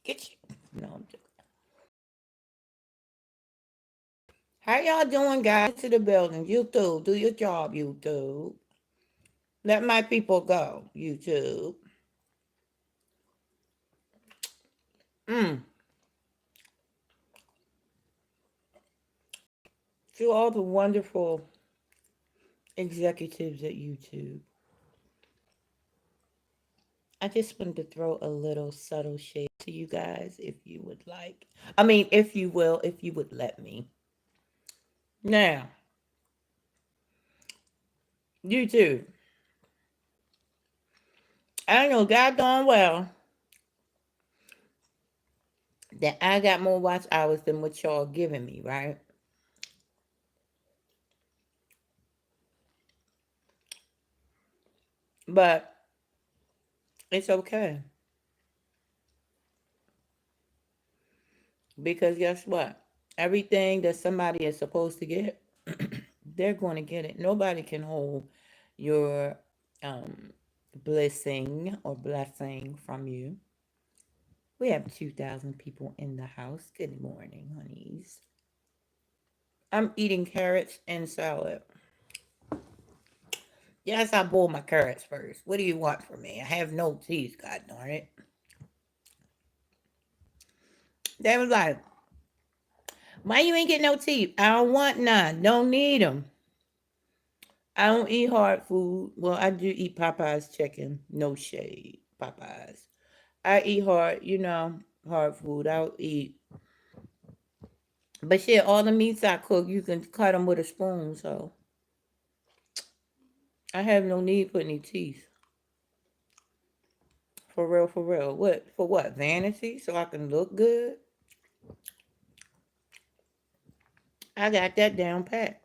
Get you. No, I'm joking. How y'all doing, guys? To the building. YouTube, do your job, YouTube. Let my people go, YouTube. Mm. To all the wonderful executives at YouTube. I just wanted to throw a little subtle shade to you guys if you would like. I mean, if you will, if you would let me. Now, YouTube. I know God darn well that I got more watch hours than what y'all giving me, right? But it's okay. Because guess what? Everything that somebody is supposed to get, they're going to get it. Nobody can hold your um, blessing or blessing from you. We have 2,000 people in the house. Good morning, honeys. I'm eating carrots and salad. Yes, I boil my carrots first. What do you want from me? I have no teeth, god darn it. They was like, why you ain't getting no teeth? I don't want none. Don't need them. I don't eat hard food. Well, I do eat Popeye's chicken. No shade, Popeye's. I eat hard, hard food. I'll eat. But shit, all the meats I cook, you can cut them with a spoon. So I have no need for any teeth. For real, for real. What? For what? Vanity? So I can look good? I got that down pat.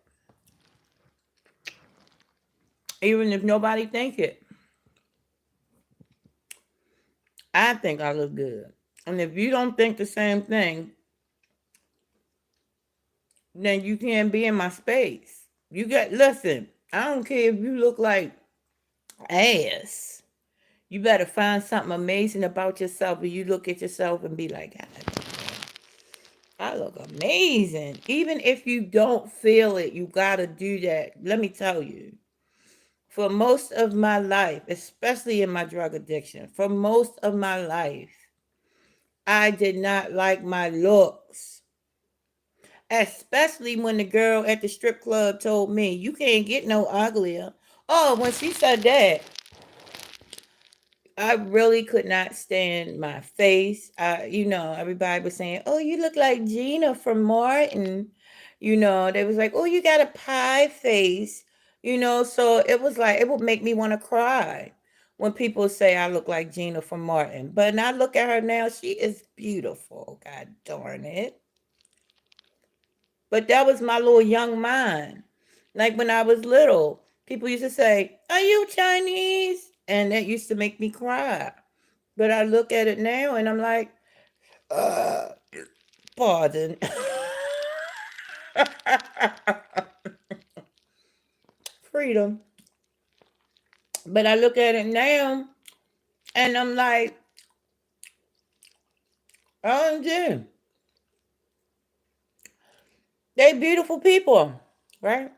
Even if nobody think it, I think I look good. And if you don't think the same thing, then you can't be in my space. Listen, I don't care if you look like ass. You better find something amazing about yourself and you look at yourself and be like, God, I look amazing. Even if you don't feel it, you gotta do that. Let me tell you. For most of my life, especially in my drug addiction, for most of my life, I did not like my looks. Especially when the girl at the strip club told me, you can't get no uglier. Oh, when she said that, I really could not stand my face. Everybody was saying, oh, you look like Gina from Martin. They was like, oh, you got a pie face. So it was like, it would make me want to cry when people say I look like Gina from Martin. But when I look at her now, she is beautiful. God darn it. But that was my little young mind. Like when I was little, people used to say, are you Chinese? And that used to make me cry. But I look at it now and I'm like, uh, pardon. Freedom. But I look at it now and I'm like, OMG. They beautiful people, right?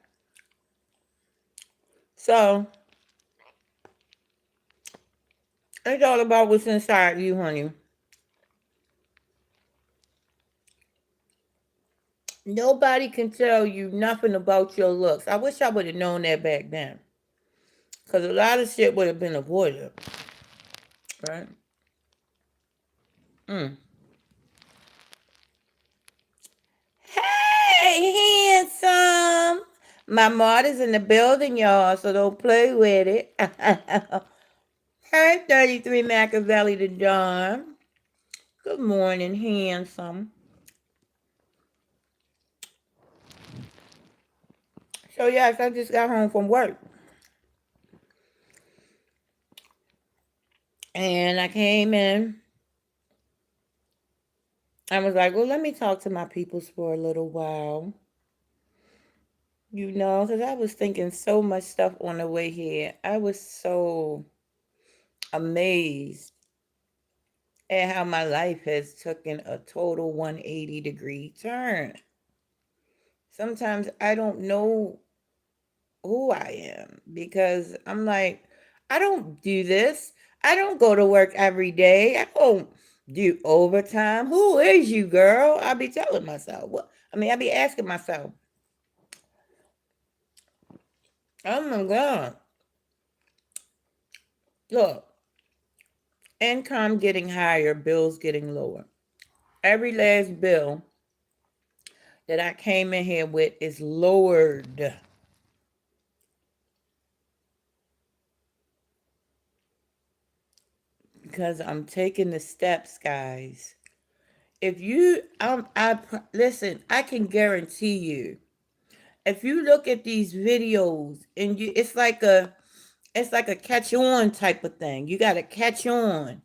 So it's all about what's inside you, honey. Nobody can tell you nothing about your looks. I wish I would have known that back then. Because a lot of shit would have been avoided, right? Mm. Hey, handsome. My mod is in the building, y'all, so don't play with it. Hey, 33 Machiavelli to Dawn. Good morning, handsome. So, yes, I just got home from work. And I came in. I was like, well, let me talk to my peoples for a little while. Because I was thinking so much stuff on the way here. I was so amazed and how my life has taken a total 180-degree turn. Sometimes I don't know who I am because I'm like, I don't do this. I don't go to work every day. I don't do overtime. Who is you, girl? I be telling myself. What? I mean, I be asking myself, oh my God, look, income getting higher, bills getting lower. Every last bill that I came in here with is lowered because I'm taking the steps, guys. If you, listen, I can guarantee you, if you look at these videos and it's like a catch on type of thing. You got to catch on.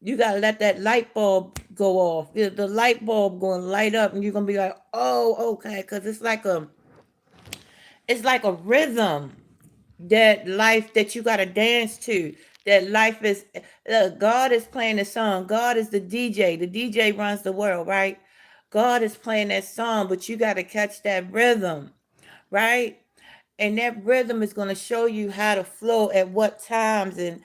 You got to let that light bulb go off. The light bulb going to light up and you're going to be like, oh, okay. Because it's like a rhythm that life that you got to dance to. That life is, God is playing the song. God is the DJ. The DJ runs the world, right? God is playing that song, but you got to catch that rhythm, right? And that rhythm is going to show you how to flow at what times and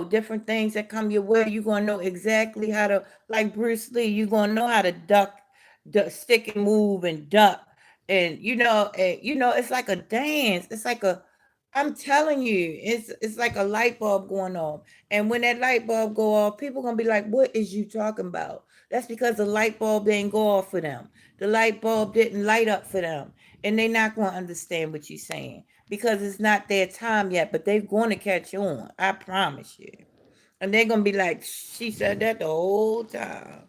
different things that come your way. You're going to know exactly how to, like Bruce Lee, you're going to know how to duck, stick and move and duck. And it's like a dance. It's like a, I'm telling you, it's like a light bulb going on. And when that light bulb go off, people going to be like, what is you talking about? That's because the light bulb didn't go off for them. The light bulb didn't light up for them, and they're not going to understand what you're saying because it's not their time yet, but they're going to catch on. I promise you. And they're going to be like, she said that the whole time.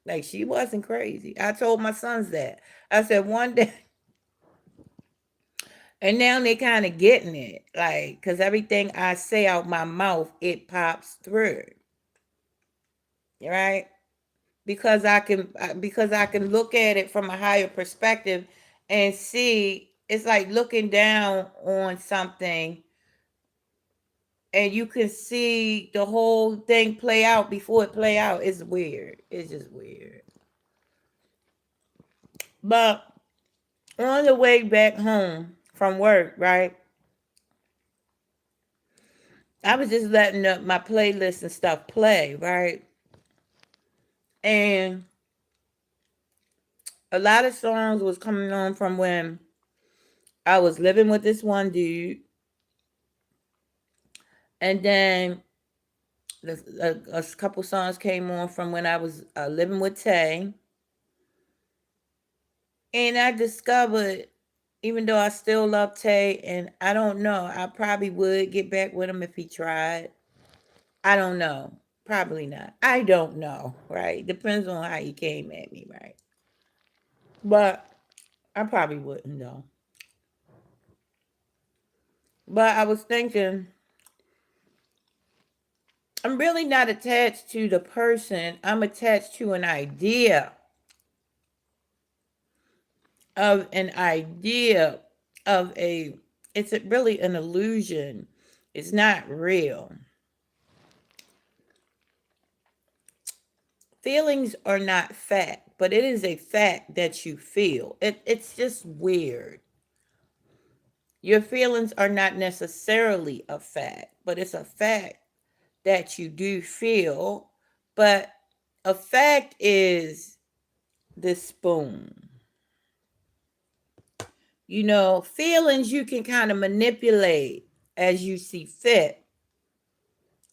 Like, she wasn't crazy. I told my sons that. I said one day, and now they kind of getting it. Like, because everything I say out my mouth, it pops through. Right? Because I can look at it from a higher perspective and see it's like looking down on something and you can see the whole thing play out before it play out. It's weird. It's just weird. But on the way back home from work, right? I was just letting up my playlist and stuff play, right? And a lot of songs was coming on from when I was living with this one dude. And then a couple songs came on from when I was living with Tay. And I discovered, even though I still love Tay, and I don't know, I probably would get back with him if he tried. I don't know. Probably not. I don't know, right? Depends on how he came at me, right? But I probably wouldn't, though. But I was thinking, I'm really not attached to the person. I'm attached to an idea an idea of a, it's really an illusion. It's not real. Feelings are not fact, but it is a fact that you feel. It's just weird. Your feelings are not necessarily a fact, but it's a fact that you do feel. But a fact is this spoon. Feelings you can kind of manipulate as you see fit.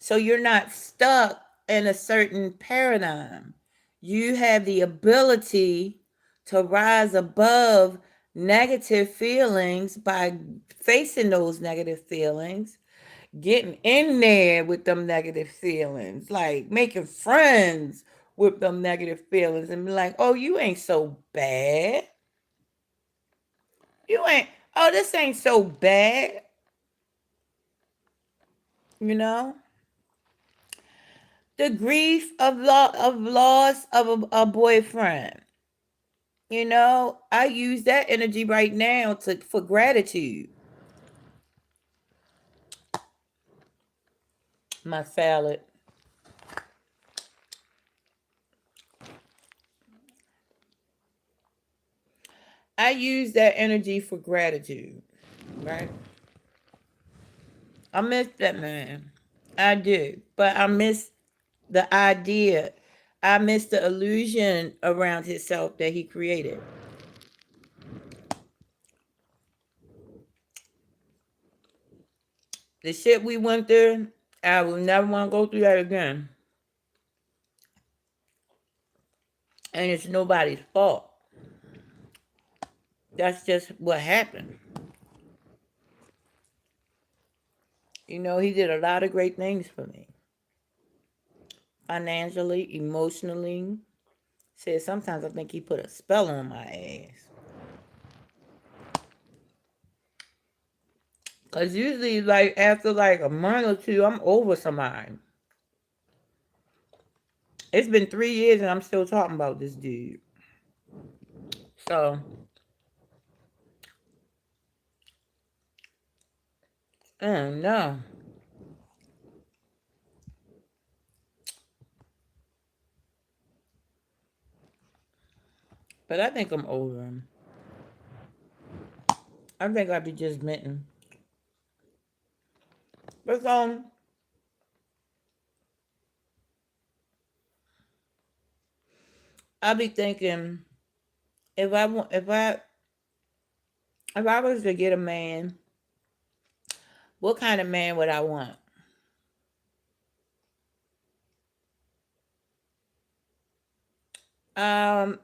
So you're not stuck in a certain paradigm. You have the ability to rise above negative feelings by facing those negative feelings, getting in there with them negative feelings, like making friends with them negative feelings and be like, oh, you ain't so bad. You ain't, oh, this ain't so bad. You know? The grief of loss of a boyfriend. I use that energy right now for gratitude. My salad. I use that energy for gratitude, right? I miss that man. I do. But I miss the idea. I miss the illusion around himself that he created. The shit we went through, I will never want to go through that again. And it's nobody's fault. That's just what happened. You know, he did a lot of great things for me. Financially, emotionally. Said sometimes I think he put a spell on my ass. Cause usually like after like a month or two, I'm over somebody. It's been 3 years and I'm still talking about this dude. So, I don't know. But I think I'm over him. I think I'd be just mitten. But I be thinking if I want if I was to get a man, what kind of man would I want?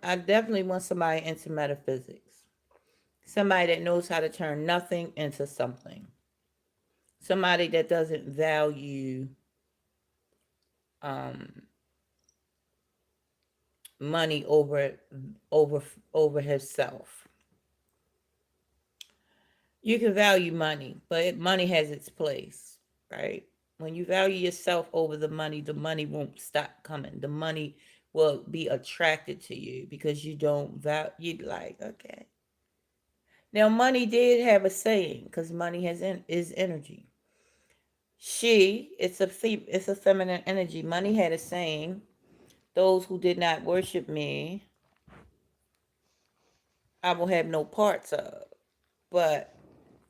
I definitely want somebody into metaphysics. Somebody that knows how to turn nothing into something. Somebody that doesn't value um money over over himself. You can value money, but money has its place, right? When you value yourself over the money won't stop coming. The money will be attracted to you because you don't value. You like, okay. Now, money did have a saying because money is energy. It's a feminine energy. Money had a saying: "Those who did not worship me, I will have no parts of." But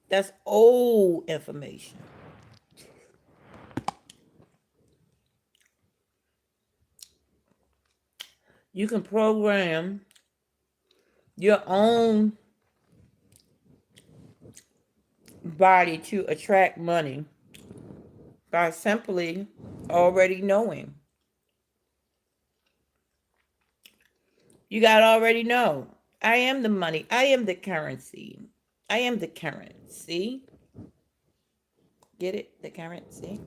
that's old information. You can program your own body to attract money by simply already knowing. You got to already know. I am the money. I am the currency. I am the currency. Get it? The currency.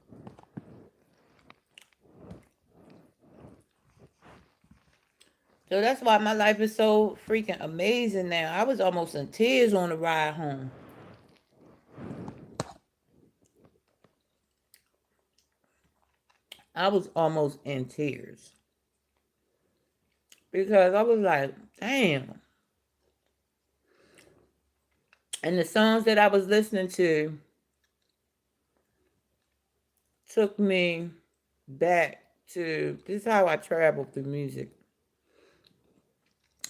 So that's why my life is so freaking amazing now. I was almost in tears on the ride home. I was almost in tears because I was like, damn. And the songs that I was listening to took me back to this is how I travel through music.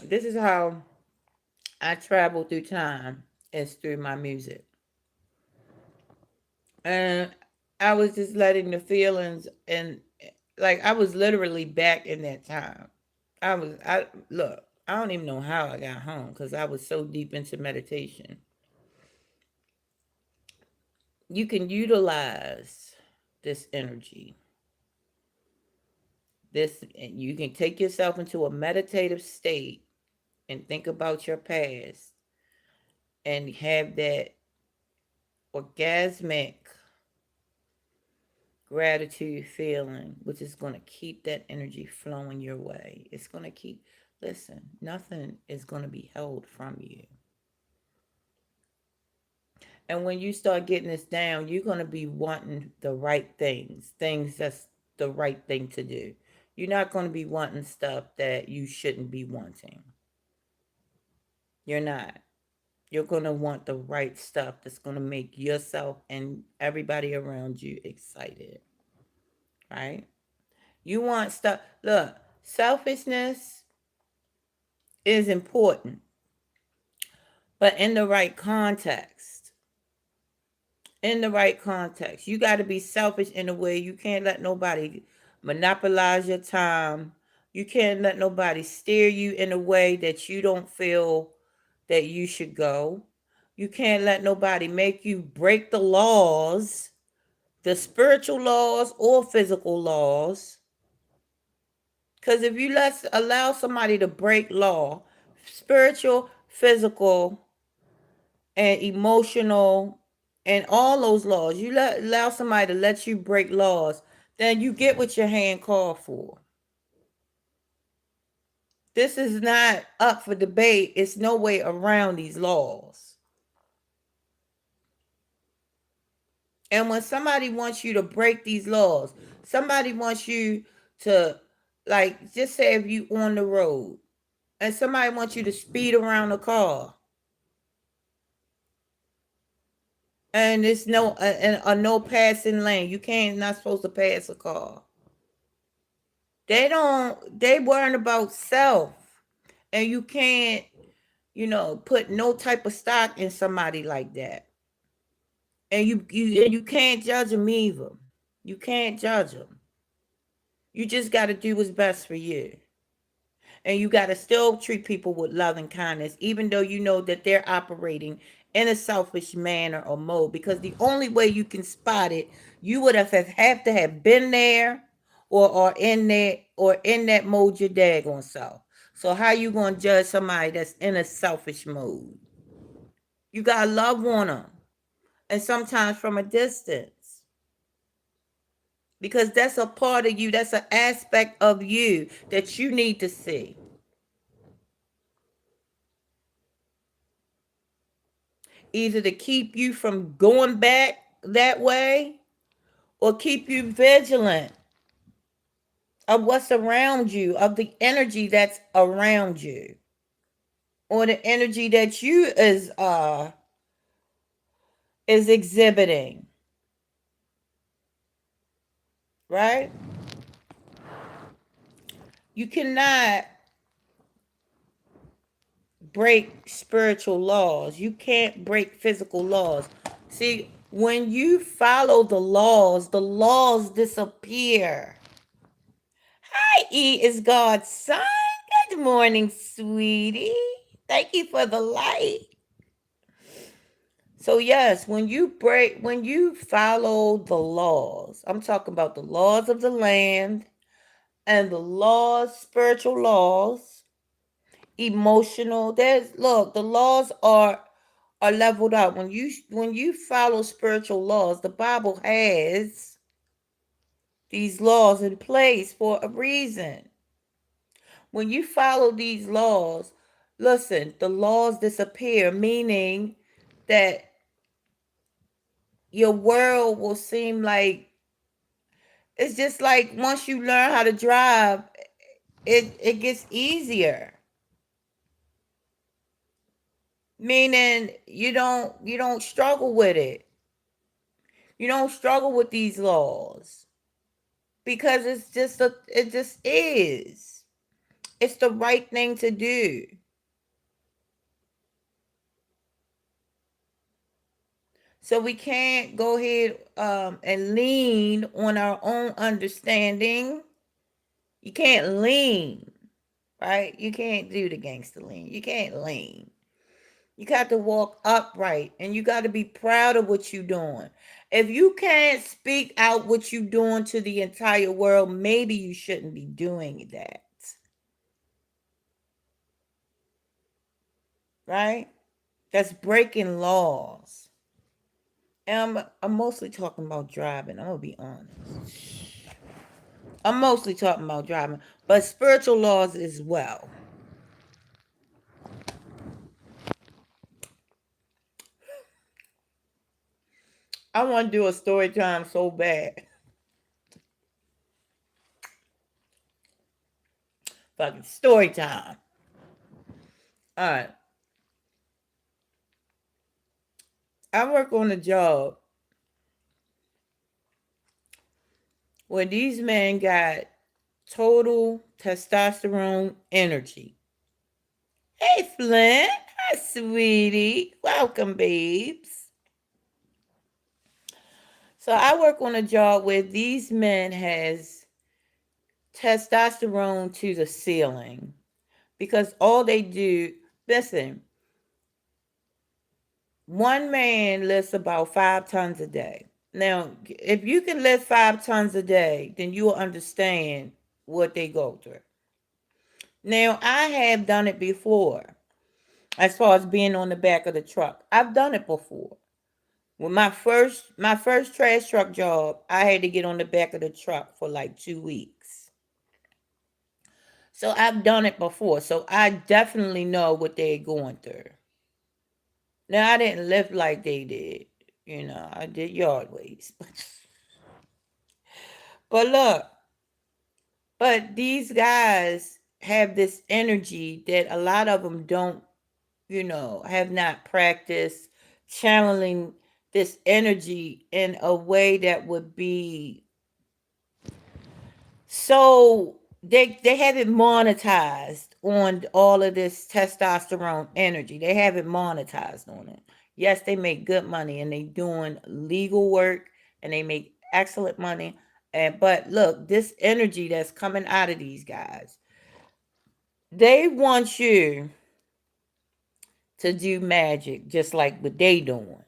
This is how I travel through time is through my music. And I was just letting the feelings and like I was literally back in that time. I look, I don't even know how I got home because I was so deep into meditation. You can utilize this energy. This you can take yourself into a meditative state and think about your past and have that orgasmic gratitude feeling, which is going to keep that energy flowing your way. It's going to keep, listen, nothing is going to be held from you. And when you start getting this down, you're going to be wanting the right things that's the right thing to do. You're not going to be wanting stuff that you shouldn't be wanting. You're not. You're going to want the right stuff that's going to make yourself and everybody around you excited, right? You want stuff. Look, selfishness is important, but in the right context. In the right context. You got to be selfish in a way. You can't let nobody monopolize your time. You can't let nobody steer you in a way that you don't feel that you should go. You can't let nobody make you break the laws, the spiritual laws or physical laws. Because if you allow somebody to break law, spiritual, physical, and emotional, and all those laws, allow somebody to let you break laws, then you get what your hand called for. This is not up for debate. It's no way around these laws. And when somebody wants you to break these laws, somebody wants you to, like, just say if you on the road and somebody wants you to speed around the car, and it's a no passing lane. You can't not supposed to pass a car. They worrying about self. And you can't, put no type of stock in somebody like that. And you can't judge them either. You can't judge them. You just got to do what's best for you. And you got to still treat people with love and kindness, even though you know that they're operating in a selfish manner or mode. Because the only way you can spot it, you would have to have been there, or in there, or in that mode your daggone self. So how you gonna judge somebody that's in a selfish mode? You gotta love on them, and sometimes from a distance, because that's a part of you. That's an aspect of you that you need to see. Either to keep you from going back that way, or keep you vigilant of what's around you, of the energy that's around you, or the energy that you is exhibiting, right? You cannot break spiritual laws. You can't break physical laws. See, when you follow the laws disappear. Hi, E is God's son. Good morning, sweetie. Thank you for the light. So yes, when you follow the laws, I'm talking about the laws of the land and the laws, spiritual laws, emotional. The laws are leveled out. When you follow spiritual laws, the Bible has these laws in place for a reason. When you follow these laws, listen, the laws disappear, meaning that your world will seem like, it's just like once you learn how to drive, it gets easier. Meaning you don't struggle with it. You don't struggle with these laws because it just is. It's the right thing to do. So we can't go ahead and lean on our own understanding. You can't lean, right? You can't do the gangster lean. You can't lean. You got to walk upright, and you got to be proud of what you're doing. If you can't speak out what you're doing to the entire world, maybe you shouldn't be doing that. Right? That's breaking laws. And I'm mostly talking about driving. I'm going to be honest. I'm mostly talking about driving, but spiritual laws as well. I want to do a story time so bad. Fucking story time. All right. I work on a job where these men got total testosterone energy. Hey, Flint. Hi, sweetie. Welcome, babes. So I work on a job where these men has testosterone to the ceiling because all they do, listen, one man lifts about 5 tons a day. Now, if you can lift 5 tons a day, then you will understand what they go through. Now, I have done it before as far as being on the back of the truck. I've done it before. When my first trash truck job, I had to get on the back of the truck for like 2 weeks. So I've done it before. So I definitely know what they're going through. Now I didn't live like they did. I did yard waste. But look, but these guys have this energy that a lot of them don't, have not practiced channeling this energy in a way that would be so they have it monetized on all of this testosterone energy. They have it monetized on it. Yes, they make good money and they doing legal work and they make excellent money. And but look, this energy that's coming out of these guys, they want you to do magic just like what they doing.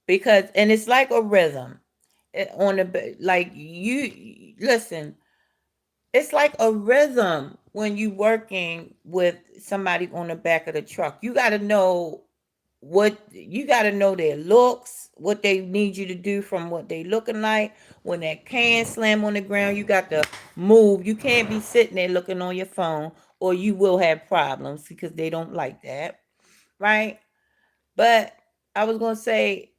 Because and it's like a rhythm. On the like you listen, it's like a rhythm when you working with somebody on the back of the truck. You got to know their looks, what they need you to do from what they looking like. When that can slam on the ground, you got to move. You can't be sitting there looking on your phone or you will have problems because they don't like that, right? But I was going to say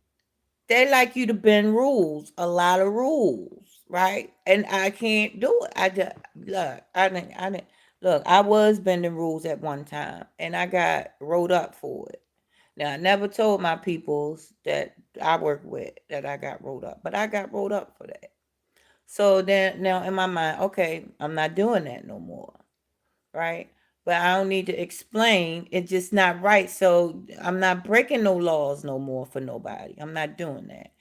they like you to bend rules, a lot of rules, right? And I can't do it. I just look. I didn't look. I was bending rules at one time, and I got wrote up for it. Now I never told my peoples that I work with that I got wrote up, but I got wrote up for that. So then now in my mind, okay, I'm not doing that no more, right? But I don't need to explain. It's just not right. So I'm not breaking no laws no more for nobody. I'm not doing that.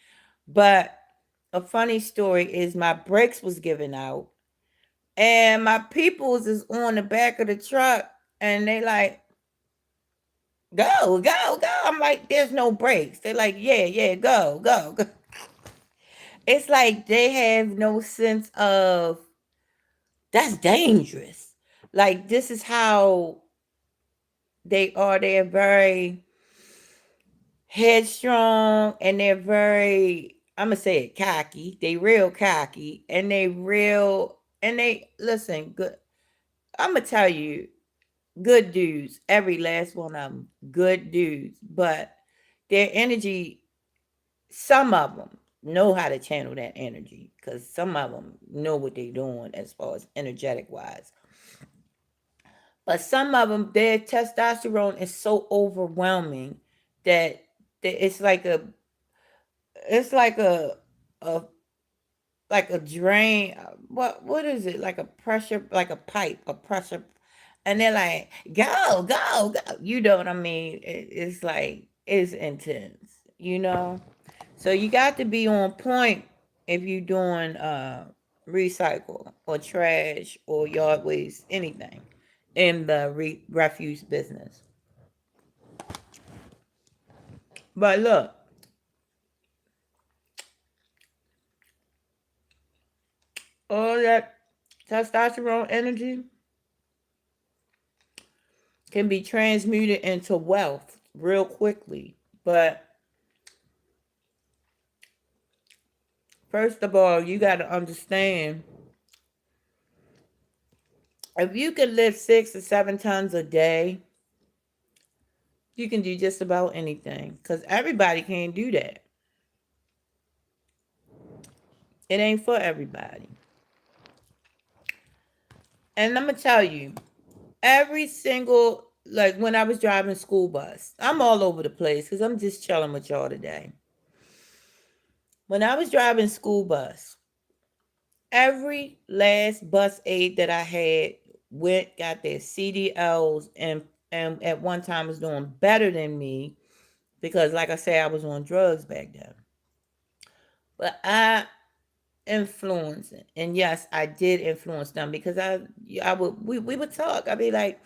But a funny story is my brakes was given out and my peoples is on the back of the truck and they like, go, go, go. I'm like, there's no brakes. They're like, yeah, yeah, go, go, go. It's like they have no sense of that's dangerous. Like this is how they are. They're very headstrong and they're very I'm gonna say it cocky. They real cocky and they listen good. I'm gonna tell you, good dudes. Every last one of them, good dudes. But their energy, some of them know how to channel that energy because some of them know what they're doing as far as energetic wise. But some of them, their testosterone is so overwhelming that it's a like a drain. What is it? Like a pressure, like a pipe, a pressure. And they're like, go, go, go. You know what I mean? It's like it's intense. So you got to be on point if you're doing recycle or trash or yard waste, anything in the refuse business. But look, all that testosterone energy can be transmuted into wealth real quickly. But first of all, you got to understand if you can lift 6 or 7 tons a day, you can do just about anything because everybody can't do that. It ain't for everybody. And I'm going to tell you, every single, like when I was driving school bus, I'm all over the place because I'm just chilling with y'all today. When I was driving school bus, every last bus aide that I had got their CDLs and and at one time was doing better than me because, like I say, I was on drugs back then. But I influenced, and yes, I did influence them because I would we would talk. I'd be like,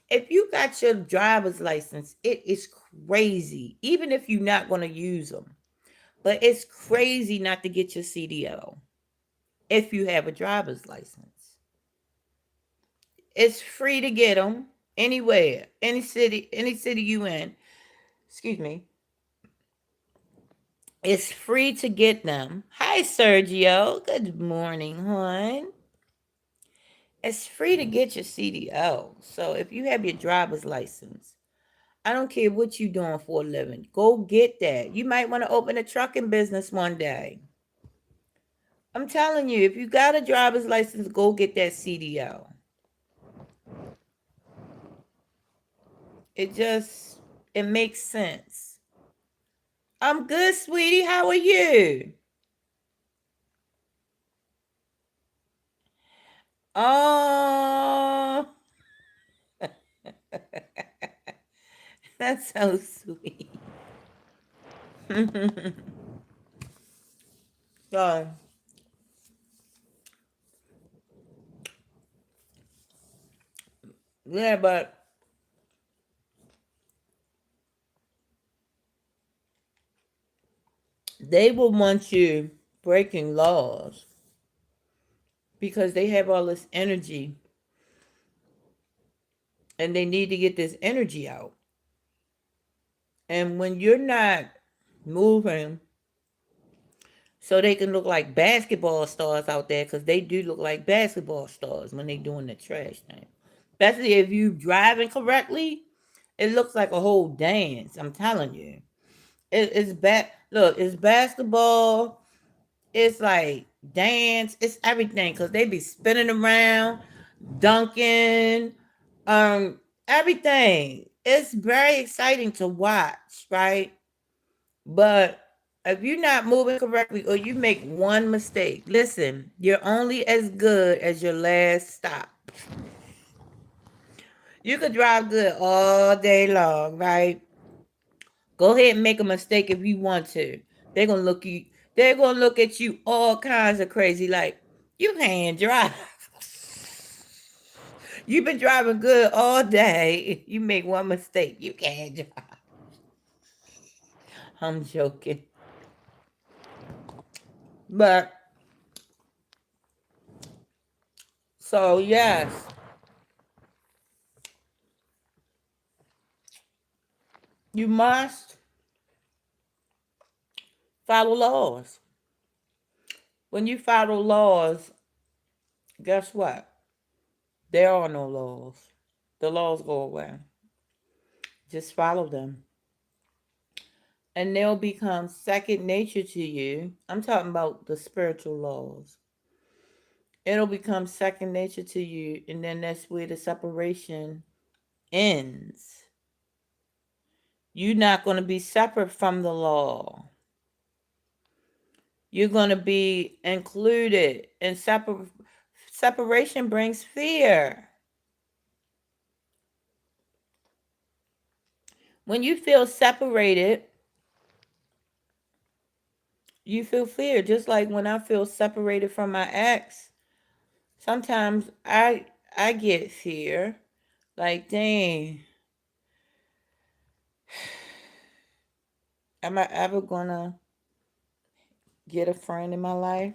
if you got your driver's license, it is crazy, even if you're not going to use them. But it's crazy not to get your CDL if you have a driver's license. It's free to get them anywhere, any city you in. Excuse me. It's free to get them. Hi, Sergio. Good morning, hon. It's free to get your CDL. So if you have your driver's license, I don't care what you're doing for a living. Go get that. You might want to open a trucking business one day. I'm telling you, if you got a driver's license, go get that CDL. It just it makes sense. I'm good, sweetie. How are you? Oh, that's so sweet. So, yeah, but they will want you breaking laws because they have all this energy and they need to get this energy out. And when you're not moving so they can look like basketball stars out there, because they do look like basketball stars when they doing the trash thing. Especially if you driving correctly, it looks like a whole dance. I'm telling you. It's look, it's basketball, it's like dance, it's everything because they be spinning around, dunking, everything. It's very exciting to watch, right? But if you're not moving correctly or you make one mistake, listen, you're only as good as your last stop. You could drive good all day long, right? Go ahead and make a mistake if you want to. They're gonna look you. They're gonna look at you all kinds of crazy, like you can't drive. You've been driving good all day. You make one mistake, you can't drive. I'm joking, but so yes, you must follow laws. When you follow laws, guess what? There are no laws. The laws go away. Just follow them. And they'll become second nature to you. I'm talking about the spiritual laws. It'll become second nature to you, and then that's where the separation ends. You're not going to be separate from the law. You're going to be included, and separation brings fear. When you feel separated, you feel fear. Just like when I feel separated from my ex, sometimes I get fear. Like, dang, am I ever gonna get a friend in my life?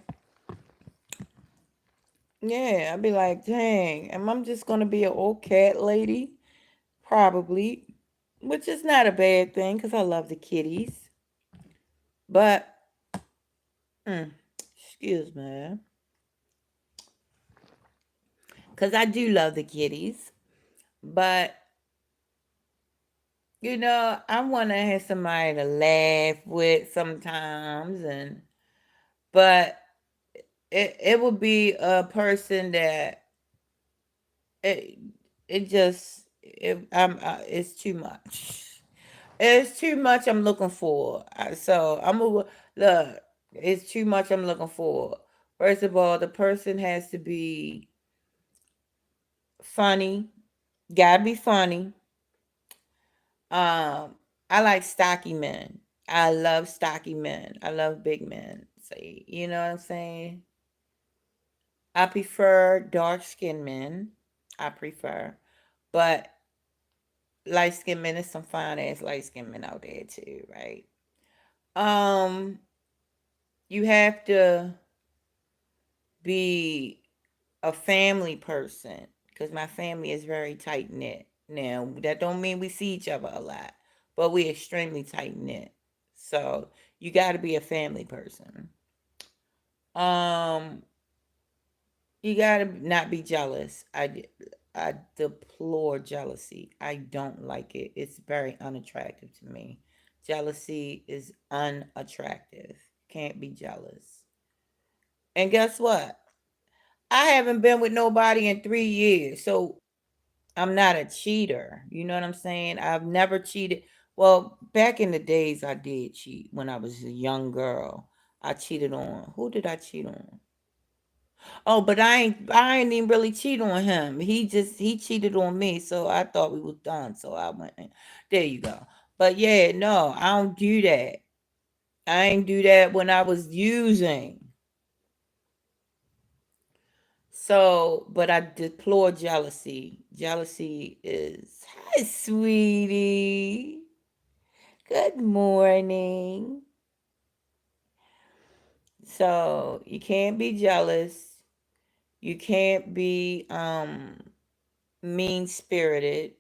Yeah, I'd be like, dang, am I just gonna be an old cat lady? Probably, which is not a bad thing because I love the kitties. But, excuse me, because I do love the kitties. But, I want to have somebody to laugh with sometimes. But it would be a person that it, it just, it's too much. It's too much I'm looking for. So I'm a look. It's too much I'm looking for. First of all, the person has to be funny. Gotta be funny. I like stocky men. I love stocky men. I love big men. Say, you know what I'm saying? I prefer dark skinned men. I prefer. But light skinned men, there's some fine ass light skinned men out there too, right? Um, you have to be a family person because my family is very tight knit. Now, that don't mean we see each other a lot, but we extremely tight knit. So you got to be a family person. Um, you got to not be jealous. I deplore jealousy. I don't like it. It's very unattractive to me. Jealousy is unattractive. Can't be jealous. And guess what? I haven't been with nobody in 3 years, so I'm not a cheater. You know what I'm saying? I've never cheated. Well, back in the days, I did cheat when I was a young girl. I cheated on who did I cheat on? Oh, but I ain't even really cheat on him. He cheated on me, so I thought we was done. So I went there you go. But yeah, no, I don't do that. I ain't do that when I was using. So, but I deplore jealousy. Jealousy is, hi, sweetie. Good morning. So, you can't be jealous. You can't be mean spirited.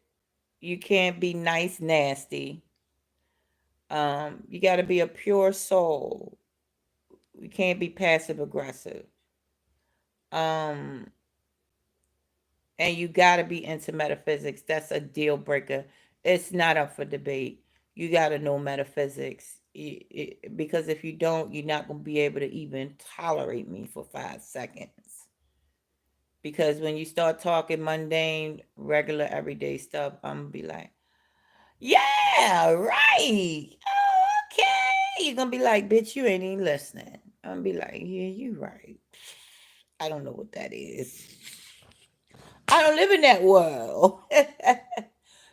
You can't be nice nasty. You got to be a pure soul. You can't be passive aggressive. Um, and you got to be into metaphysics. That's a deal breaker. It's not up for debate. You got to know metaphysics because if you don't, you're not going to be able to even tolerate me for 5 seconds. Because when you start talking mundane, regular, everyday stuff, I'm going to be like, yeah, right. Oh, okay. You're going to be like, bitch, you ain't even listening. I'm going to be like, yeah, you right. I don't know what that is. I don't live in that world.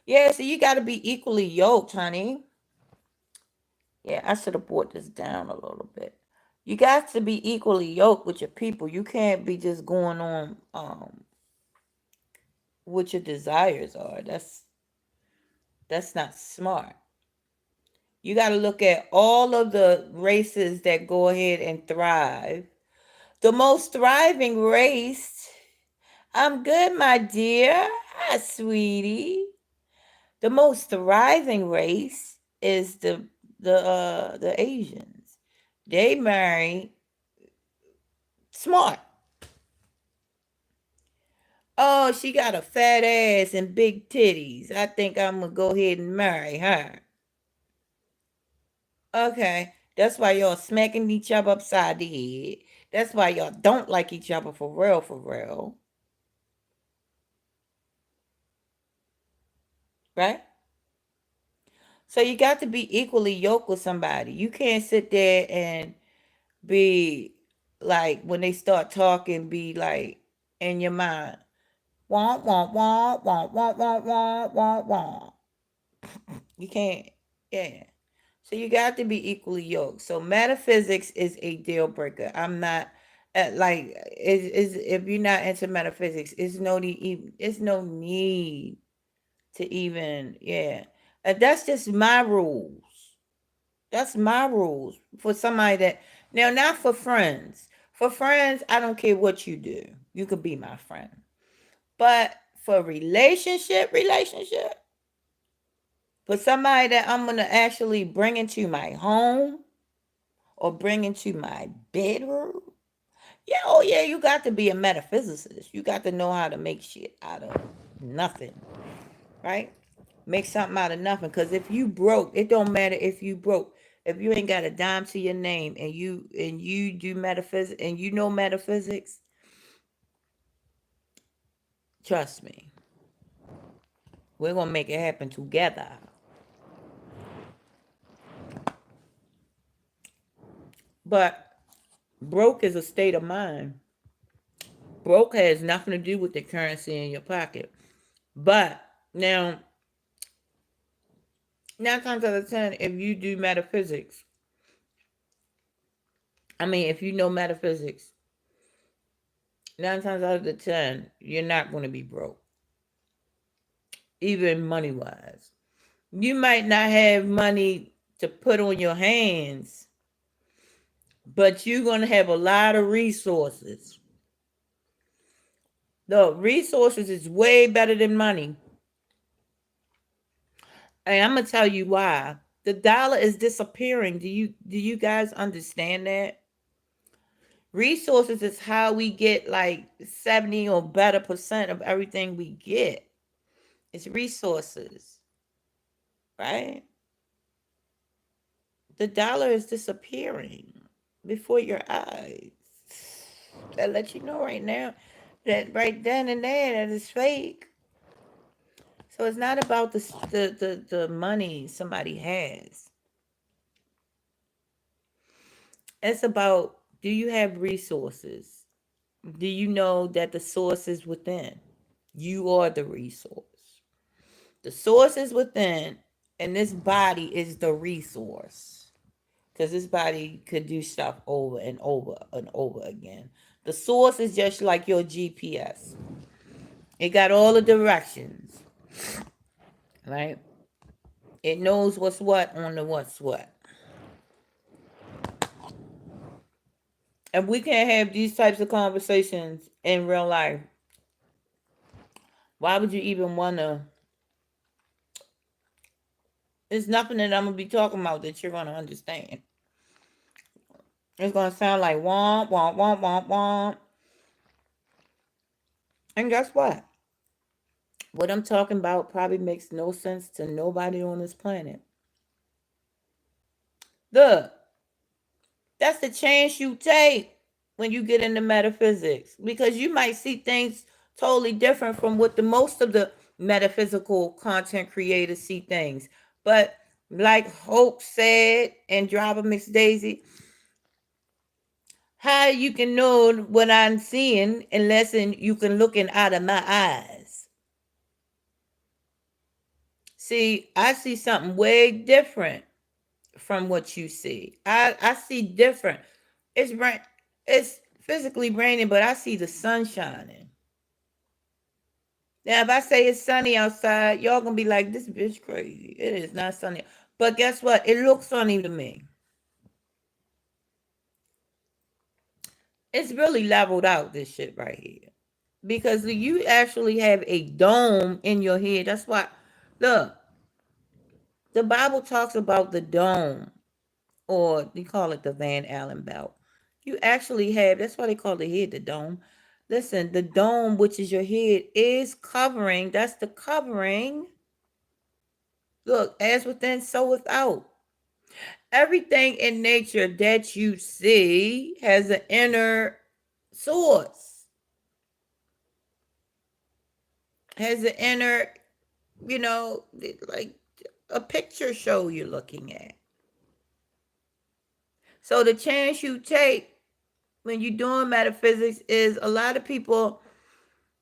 Yeah, so you got to be equally yoked, honey. Yeah, I should have brought this down a little bit. You got to be equally yoked with your people. You can't be just going on what your desires are. That's not smart. You got to look at all of the races that go ahead and thrive. The most thriving race. I'm good, my dear. Hi, sweetie. The most thriving race is the Asians. They marry smart. Oh, she got a fat ass and big titties. I think I'm gonna go ahead and marry her. Okay, that's why y'all smacking each other upside the head. That's why y'all don't like each other for real, for real. Right? So you got to be equally yoked with somebody. You can't sit there and be like when they start talking, be like in your mind, womp womp womp womp womp womp womp womp womp. You can't, yeah. So you got to be equally yoked. So metaphysics is a deal breaker. I'm not like is if you're not into metaphysics, it's no need to even yeah. That's just my rules. That's my rules for somebody that now not for friends. For friends, I don't care what you do. You could be my friend. But for relationship, for somebody that I'm gonna actually bring into my home or bring into my bedroom. Yeah, oh yeah, you got to be a metaphysicist. You got to know how to make shit out of nothing, right? Make something out of nothing. Cause if you broke, it don't matter if you broke. If you ain't got a dime to your name and you do metaphysics and you know metaphysics, trust me, we're gonna make it happen together. But broke is a state of mind. Broke has nothing to do with the currency in your pocket. But now Nine times out of ten, if you do metaphysics, if you know metaphysics, nine times out of the ten, you're not going to be broke, even money wise. You might not have money to put on your hands, but you're going to have a lot of resources. The resources is way better than money. And I'm going to tell you why. The dollar is disappearing. Do you guys understand that? Resources is how we get like 70 or better percent of everything we get. It's resources, right? The dollar is disappearing before your eyes. That let you know right now that right then and there that is fake. So it's not about the money somebody has. It's about, do you have resources? Do you know that the source is within? You are the resource. The source is within, and this body is the resource. Because this body could do stuff over and over and over again. The source is just like your GPS. It got all the directions, right? It knows what's what on the what's what. And we can't have these types of conversations in real life. Why would you even want to? There's nothing that I'm going to be talking about that you're going to understand. It's going to sound like womp, womp, womp, womp, womp. And guess what? What I'm talking about probably makes no sense to nobody on this planet. Look, that's the chance you take when you get into metaphysics, because you might see things totally different from what the most of the metaphysical content creators see things. But like Hope said and Driver Mix Daisy, how you can know what I'm seeing unless you can looking out of my eyes. See, I see something way different from what you see. I see different. It's rain. It's physically raining, but I see the sun shining. Now, if I say it's sunny outside, y'all gonna be like, "This bitch crazy." It is not sunny, but guess what? It looks sunny to me. It's really leveled out, this shit right here, because you actually have a dome in your head. That's why, look, the Bible talks about the dome, or they call it the Van Allen belt. You actually have, that's why they call the head the dome. Listen, the dome, which is your head, is covering. That's the covering. Look, as within, so without. Everything in nature that you see has an inner source, has an inner, like a picture show you're looking at. So the chance you take when you're doing metaphysics is, a lot of people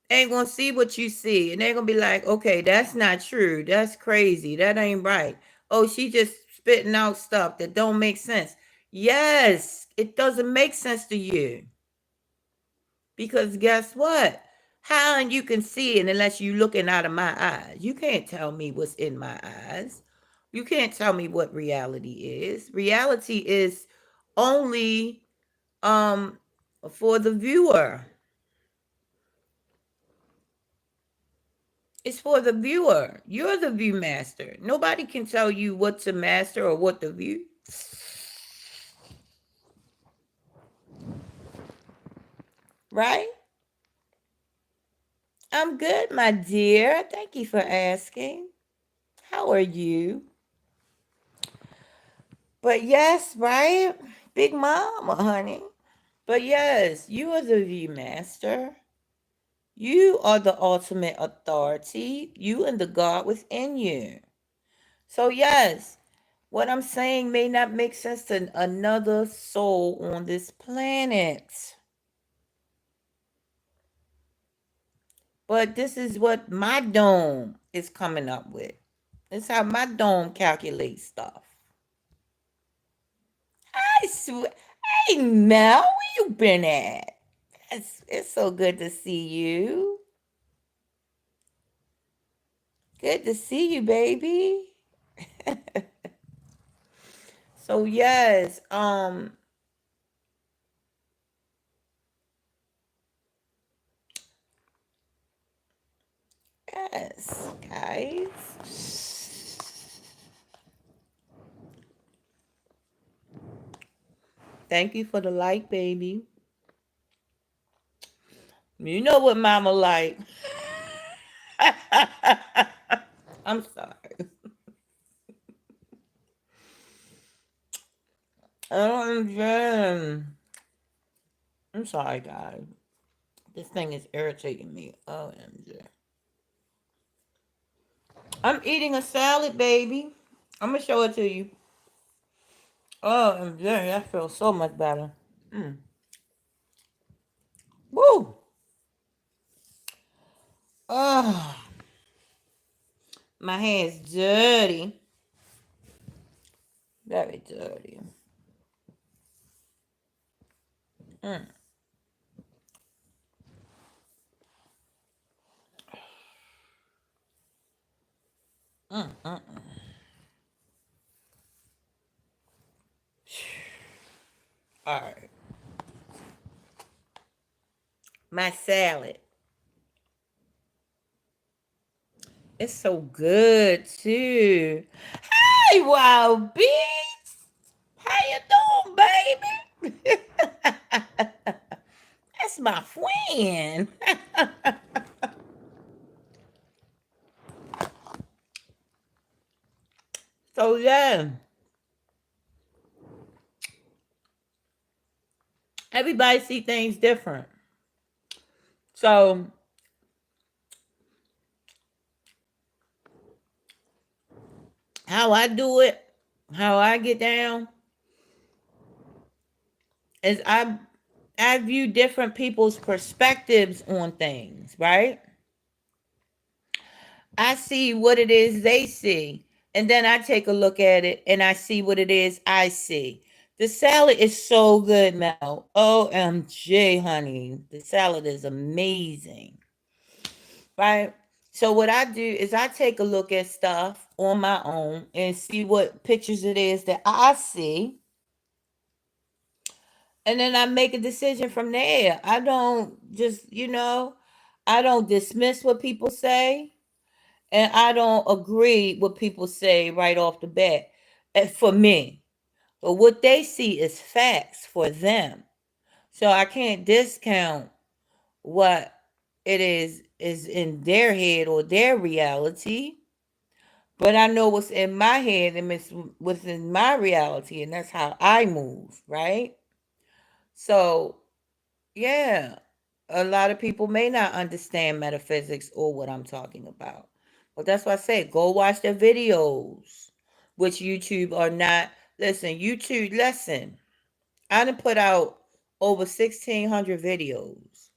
ain't gonna see what you see, and they're gonna be like, okay, that's not true, that's crazy, that ain't right. Oh, she just spitting out stuff that don't make sense. Yes, it doesn't make sense to you, because guess what? How you can see it unless you looking out of my eyes? You can't tell me what's in my eyes. You can't tell me what reality is. Reality is only for the viewer. It's for the viewer. You're the view master. Nobody can tell you what to master or what to view. Right? I'm good, my dear. Thank you for asking. How are you? But yes, right? Big mama, honey. But yes, you are the view master. You are the ultimate authority. You and the God within you. So yes, what I'm saying may not make sense to another soul on this planet. But this is what my dome is coming up with. That's how my dome calculates stuff. I swear. Hey, Mel, where you been at? It's so good to see you. Good to see you, baby. So yes, yes, guys. Thank you for the like, baby. You know what mama like. I'm sorry. OMG. I'm sorry, guys. This thing is irritating me. OMG. I'm eating a salad, baby. I'm gonna show it to you. OMG, that feels so much better. Mm. Woo! Oh, my hand's dirty. Very dirty. Mm. Mm, mm, mm. All right. My salad. It's so good too. Hey, Wild Beats. How you doing, baby? That's my friend. So yeah, everybody see things different. So how I do it, how I get down, is I view different people's perspectives on things, right? I see what it is they see, and then I take a look at it and I see what it is I see. The salad is so good, Mel. OMG, honey. The salad is amazing, right? So what I do is I take a look at stuff on my own and see what pictures it is that I see, and then I make a decision from there. I don't just, I don't dismiss what people say, and I don't agree with people say right off the bat. For me, but what they see is facts for them. So I can't discount what it is in their head or their reality. But I know what's in my head and it's what's in my reality, and that's how I move, right? So yeah, a lot of people may not understand metaphysics or what I'm talking about. But that's why I say go watch their videos, which YouTube are not. Listen, YouTube, listen. I done put out over 1,600 videos.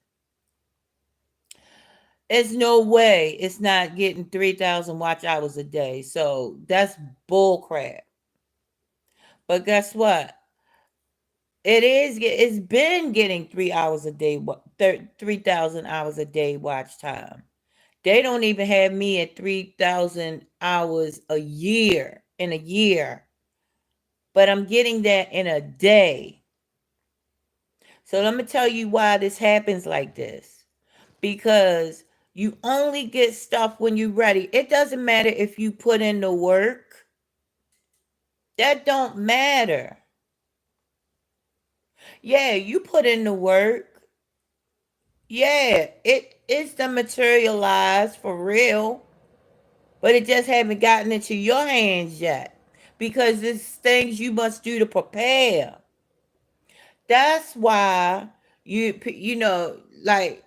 There's no way it's not getting 3,000 watch hours a day. So that's bull crap. But guess what? It's been getting 3 hours a day, 3,000 hours a day watch time. They don't even have me at 3,000 hours a year in a year, but I'm getting that in a day. So let me tell you why this happens like this. Because you only get stuff when you're ready. It doesn't matter if you put in the work. That don't matter. Yeah, you put in the work. Yeah, it's the materialized for real, but it just haven't gotten into your hands yet because it's things you must do to prepare. That's why like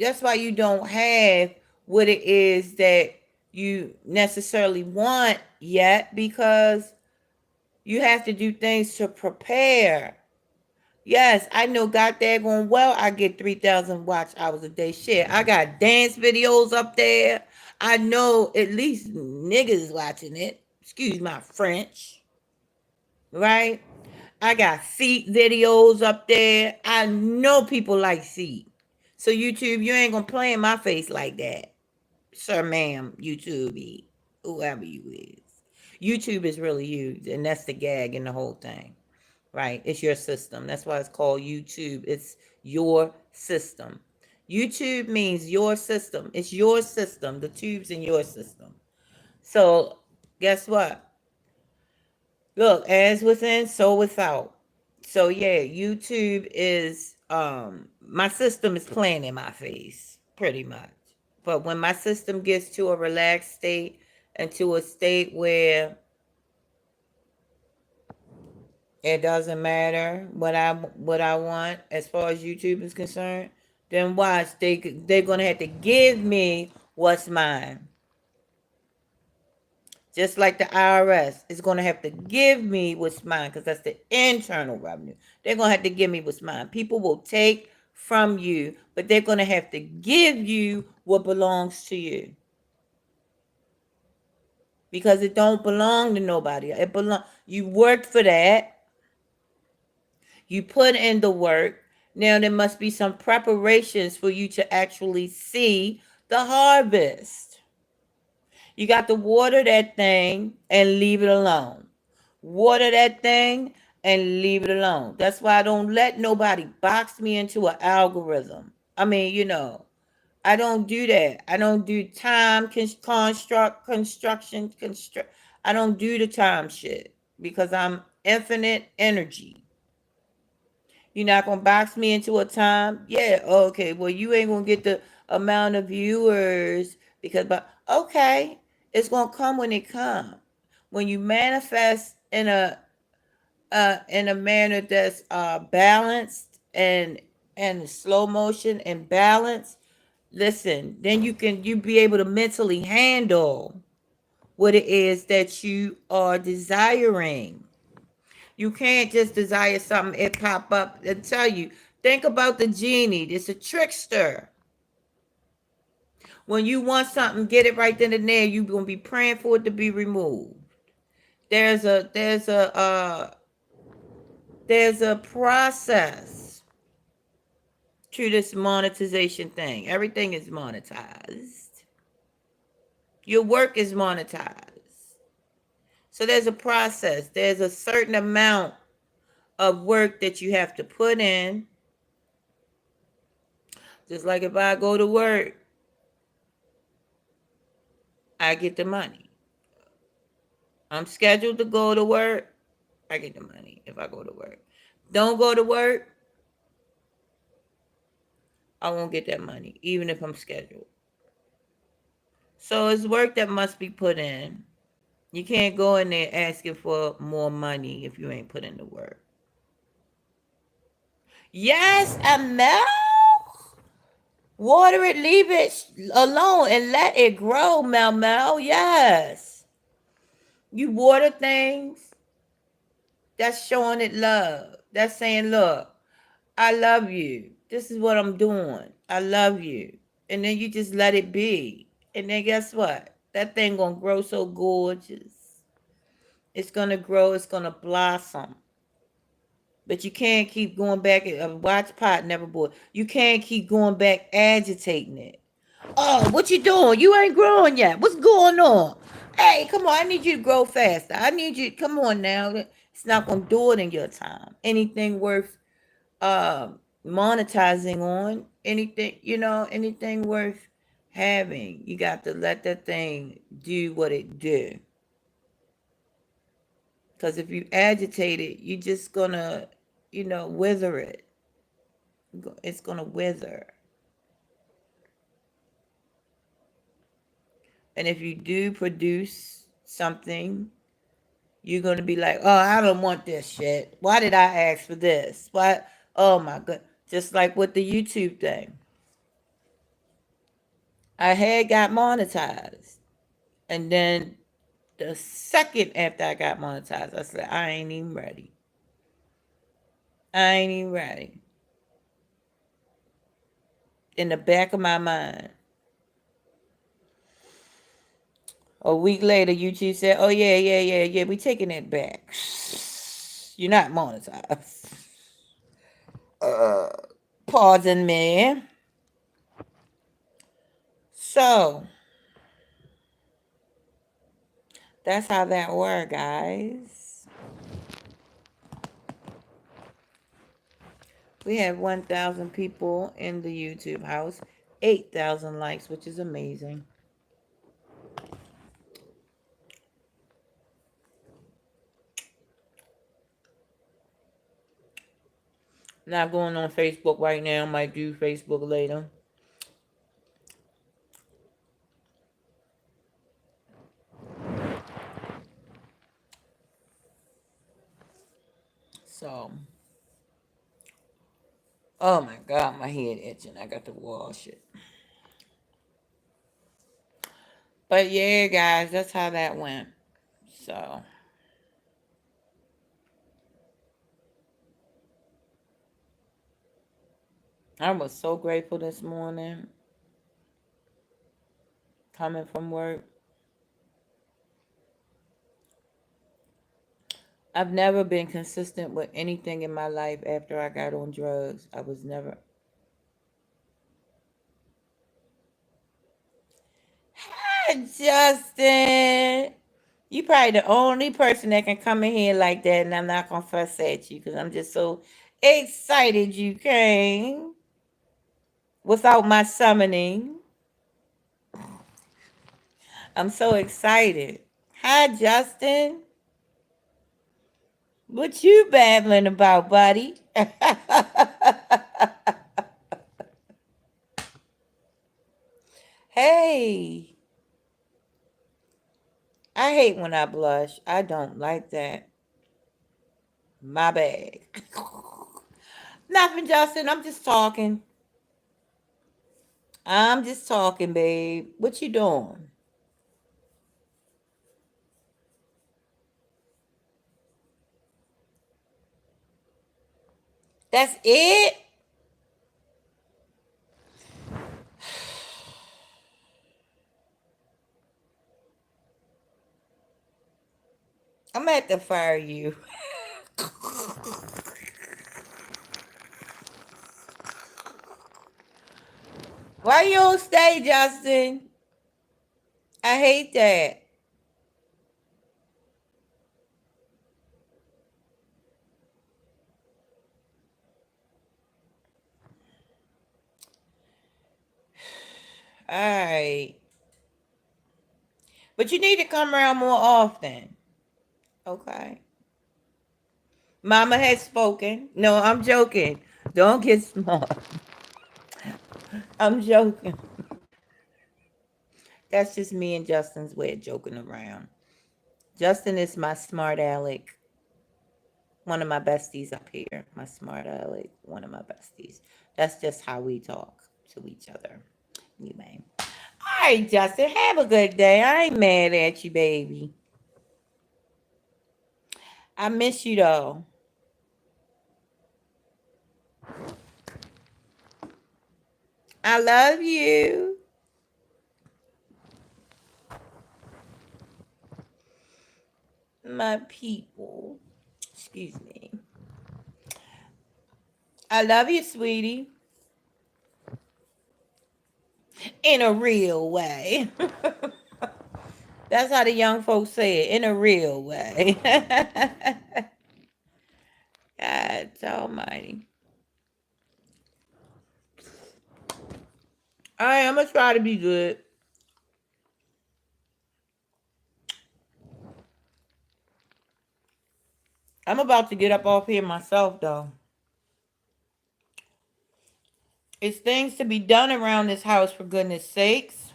that's why you don't have what it is that you necessarily want yet because you have to do things to prepare. Yes, I know God daggone well I get 3,000 watch hours a day. Shit, I got dance videos up there. I know at least niggas watching it. Excuse my French. Right? I got feet videos up there. I know people like feet. So YouTube, you ain't gonna play in my face like that. Sir, ma'am, YouTube, whoever you is. YouTube is really you, and that's the gag in the whole thing. Right? It's your system. That's why it's called YouTube. It's your system. YouTube means your system. It's your system. The tube's in your system. So guess what? Look, as within, so without. So yeah, YouTube is my system is playing in my face, pretty much. But when my system gets to a relaxed state and to a state where it doesn't matter what I want as far as YouTube is concerned, then watch, they're gonna have to give me what's mine. Just like the IRS is going to have to give me what's mine, because that's the internal revenue. They're going to have to give me what's mine. People will take from you, but they're going to have to give you what belongs to you, because it don't belong to nobody. You worked for that. You put in the work. Now there must be some preparations for you to actually see the harvest. You got to water that thing and leave it alone. Water that thing and leave it alone. That's why I don't let nobody box me into an algorithm. I mean, I don't do that. I don't do time construction. I don't do the time shit, because I'm infinite energy. You're not gonna box me into a time. Yeah, okay. Well, you ain't gonna get the amount of viewers because, but okay, it's gonna come when it comes. When you manifest in a manner that's balanced and slow motion and balance. Listen, then you be able to mentally handle what it is that you are desiring. You can't just desire something, it pop up and tell you. Think about the genie. It's a trickster. When you want something, get it right then and there. You're gonna be praying for it to be removed. There's a process to this monetization thing. Everything is monetized. Your work is monetized. So there's a process. There's a certain amount of work that you have to put in. Just like if I go to work, I get the money. I'm scheduled to go to work, I get the money if I go to work. Don't go to work, I won't get that money, even if I'm scheduled. So it's work that must be put in. You can't go in there asking for more money if you ain't put in the work. Yes, Amel. Water it, leave it alone, and let it grow, Mel. Yes. You water things, that's showing it love. That's saying, look, I love you. This is what I'm doing. I love you. And then you just let it be. And then guess what? That thing gonna grow so gorgeous. It's gonna grow, it's gonna blossom. But you can't keep going back. A watch pot never boiled. You can't keep going back agitating it. Oh, what you doing? You ain't growing yet. What's going on? Hey, come on. I need you to grow faster. I need you. Come on now. It's not gonna do it in your time. Anything worth monetizing on, anything worth having, you got to let that thing do what it do. Because if you agitate it, you're just gonna, wither it. It's gonna wither. And if you do produce something, you're gonna be like, oh, I don't want this shit. Why did I ask for this? Why? Oh my god. Just like with the YouTube thing. I had got monetized. And then the second after I got monetized, I said, I ain't even ready. I ain't even ready. In the back of my mind. A week later, YouTube said, "Oh yeah, we taking it back. You're not monetized." Uh, Pardon me. So that's how that worked, guys. We have 1,000 people in the YouTube house, 8,000 likes, which is amazing. Not going on Facebook right now. Might do Facebook later. So, oh my God, my head itching. I got to wash it. But yeah, guys, that's how that went. So, I was so grateful this morning coming from work. I've never been consistent with anything in my life after I got on drugs. I was never. Hi, Justin. You probably the only person that can come in here like that, and I'm not gonna fuss at you because I'm just so excited you came without my summoning. I'm so excited. Hi, Justin. What you babbling about, buddy? Hey, I hate when I blush. I don't like that. My bag. Nothing, Justin. I'm just talking. I'm just talking, babe. What you doing? That's it? I'm gonna have to fire you. Why you don't stay, Justin? I hate that. Alright. But you need to come around more often. Okay. Mama has spoken. No, I'm joking. Don't get smart. I'm joking. That's just me and Justin's way of joking around. Justin is my smart aleck. One of my besties up here. My smart aleck. One of my besties. That's just how we talk to each other. Anyway. All right, Justin. Have a good day. I ain't mad at you, baby. I miss you though. I love you. My people. Excuse me. I love you, sweetie. In a real way. That's how the young folks say it. In a real way. God almighty. All right, I'm going to try to be good. I'm about to get up off here myself, though. It's things to be done around this house, for goodness sakes.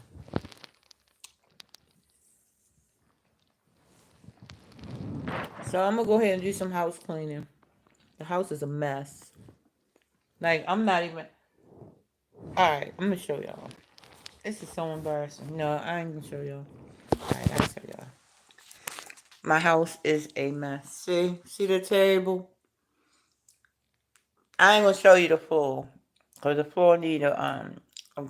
So I'm going to go ahead and do some house cleaning. The house is a mess. Like, I'm not even. All right, I'm going to show y'all. This is so embarrassing. No, I ain't going to show y'all. All right, I'll show y'all. My house is a mess. See the table? I ain't going to show you the floor. Because the floor need a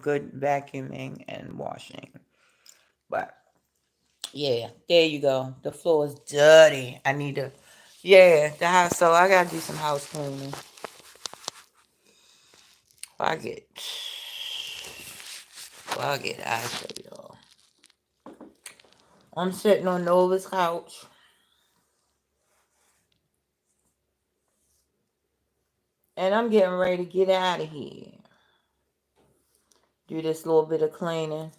good vacuuming and washing. But Yeah, there you go. The floor is dirty. I need to. Yeah, the house. So I gotta do some house cleaning. I get. I get out of y'all. I'm sitting on Nova's couch. And I'm getting ready to get out of here. Do this little bit of cleaning.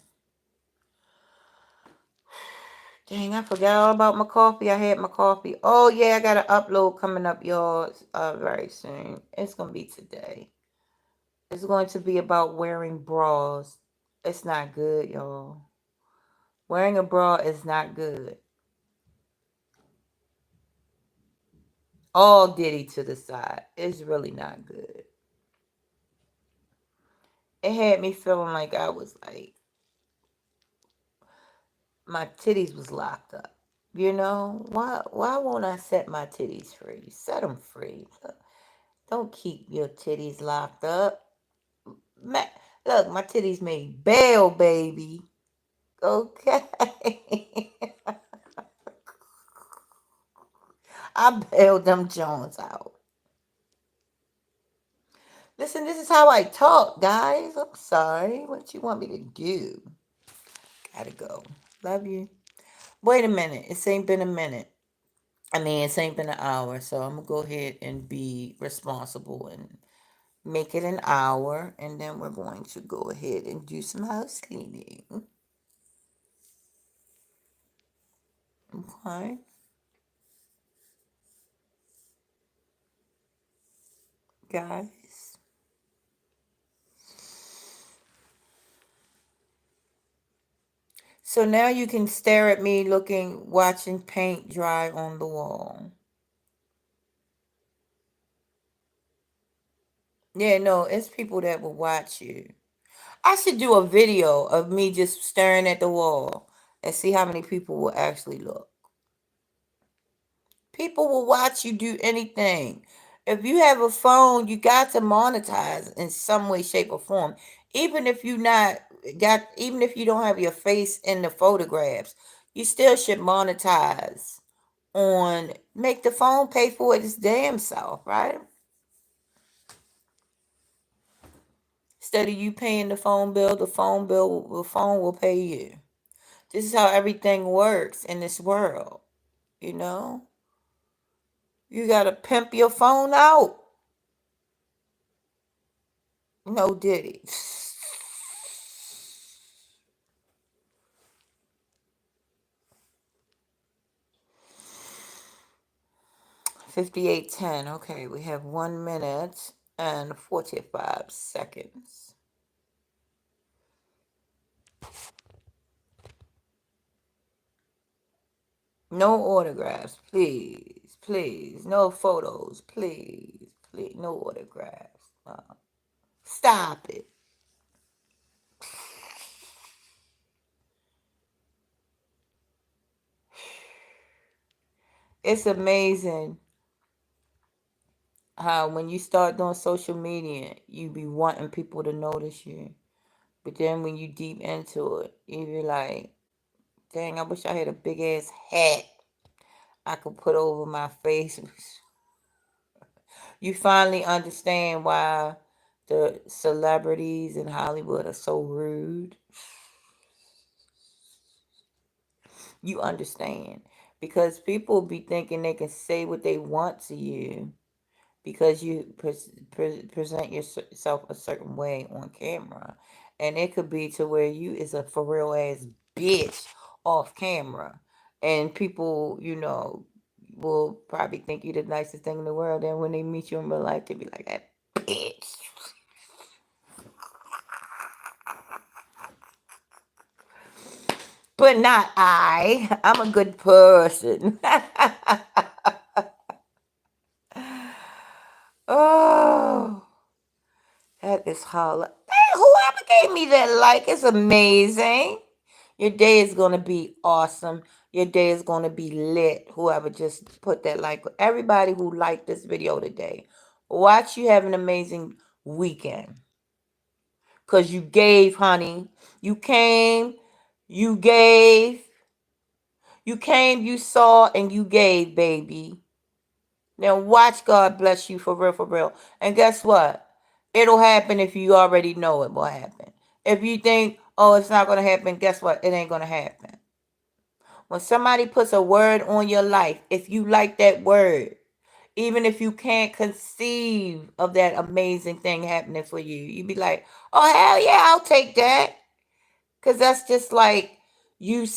Dang, I forgot all about my coffee. I had my coffee. Oh, yeah, I got an upload coming up, y'all, very soon. It's going to be today. It's going to be about wearing bras. It's not good, y'all. Wearing a bra is not good. All Diddy to the side. It's really not good. It had me feeling like I was like, my titties was locked up. You know, why won't I set my titties free? Set them free. Don't keep your titties locked up. Look, my titties made bail, baby. Okay. I bailed them Jones out. Listen, this is how I talk, guys. I'm sorry. What you want me to do? Gotta go. Love you. Wait a minute. It ain't been a minute. I mean, it ain't been an hour. So I'm going to go ahead and be responsible and make it an hour. And then we're going to go ahead and do some house cleaning. Okay. Guys. So now you can stare at me looking, watching paint dry on the wall. Yeah, no, it's people that will watch you. I should do a video of me just staring at the wall and see how many people will actually look. People will watch you do anything. If you have a phone, you got to monetize in some way, shape, or form. Even if you not got, even if you don't have your face in the photographs, you still should monetize on make the phone pay for its damn self, right? Instead of you paying the phone will pay you. This is how everything works in this world, you know? You gotta pimp your phone out. No diddy. 58:10. Okay, we have 1 minute and 45 seconds. No autographs, please. Please. No photos, please. Please. No autographs. Stop it. It's amazing how when you start doing social media, you be wanting people to notice you. But then when you deep into it, you be like, dang, I wish I had a big ass hat I could put over my face. You finally understand why the celebrities in Hollywood are so rude. You understand. Because people be thinking they can say what they want to you because you present yourself a certain way on camera. And it could be to where you is a for real ass bitch off camera. And people, will probably think you the nicest thing in the world. And when they meet you in real life, they be like, that bitch. But not I. I'm a good person. Oh, that is holla. Hey, whoever gave me that like is amazing. Your day is going to be awesome. Your day is going to be lit. Whoever just put that like. Everybody who liked this video today. Watch you have an amazing weekend. Because you gave, honey. You came. You gave. You came, you saw, and you gave, baby. Now watch God bless you for real, for real. And guess what? It'll happen if you already know it will happen. If you think, oh, it's not going to happen, guess what? It ain't going to happen. When somebody puts a word on your life, if you like that word, even if you can't conceive of that amazing thing happening for you, you be like, oh, hell yeah, I'll take that. Because that's just like you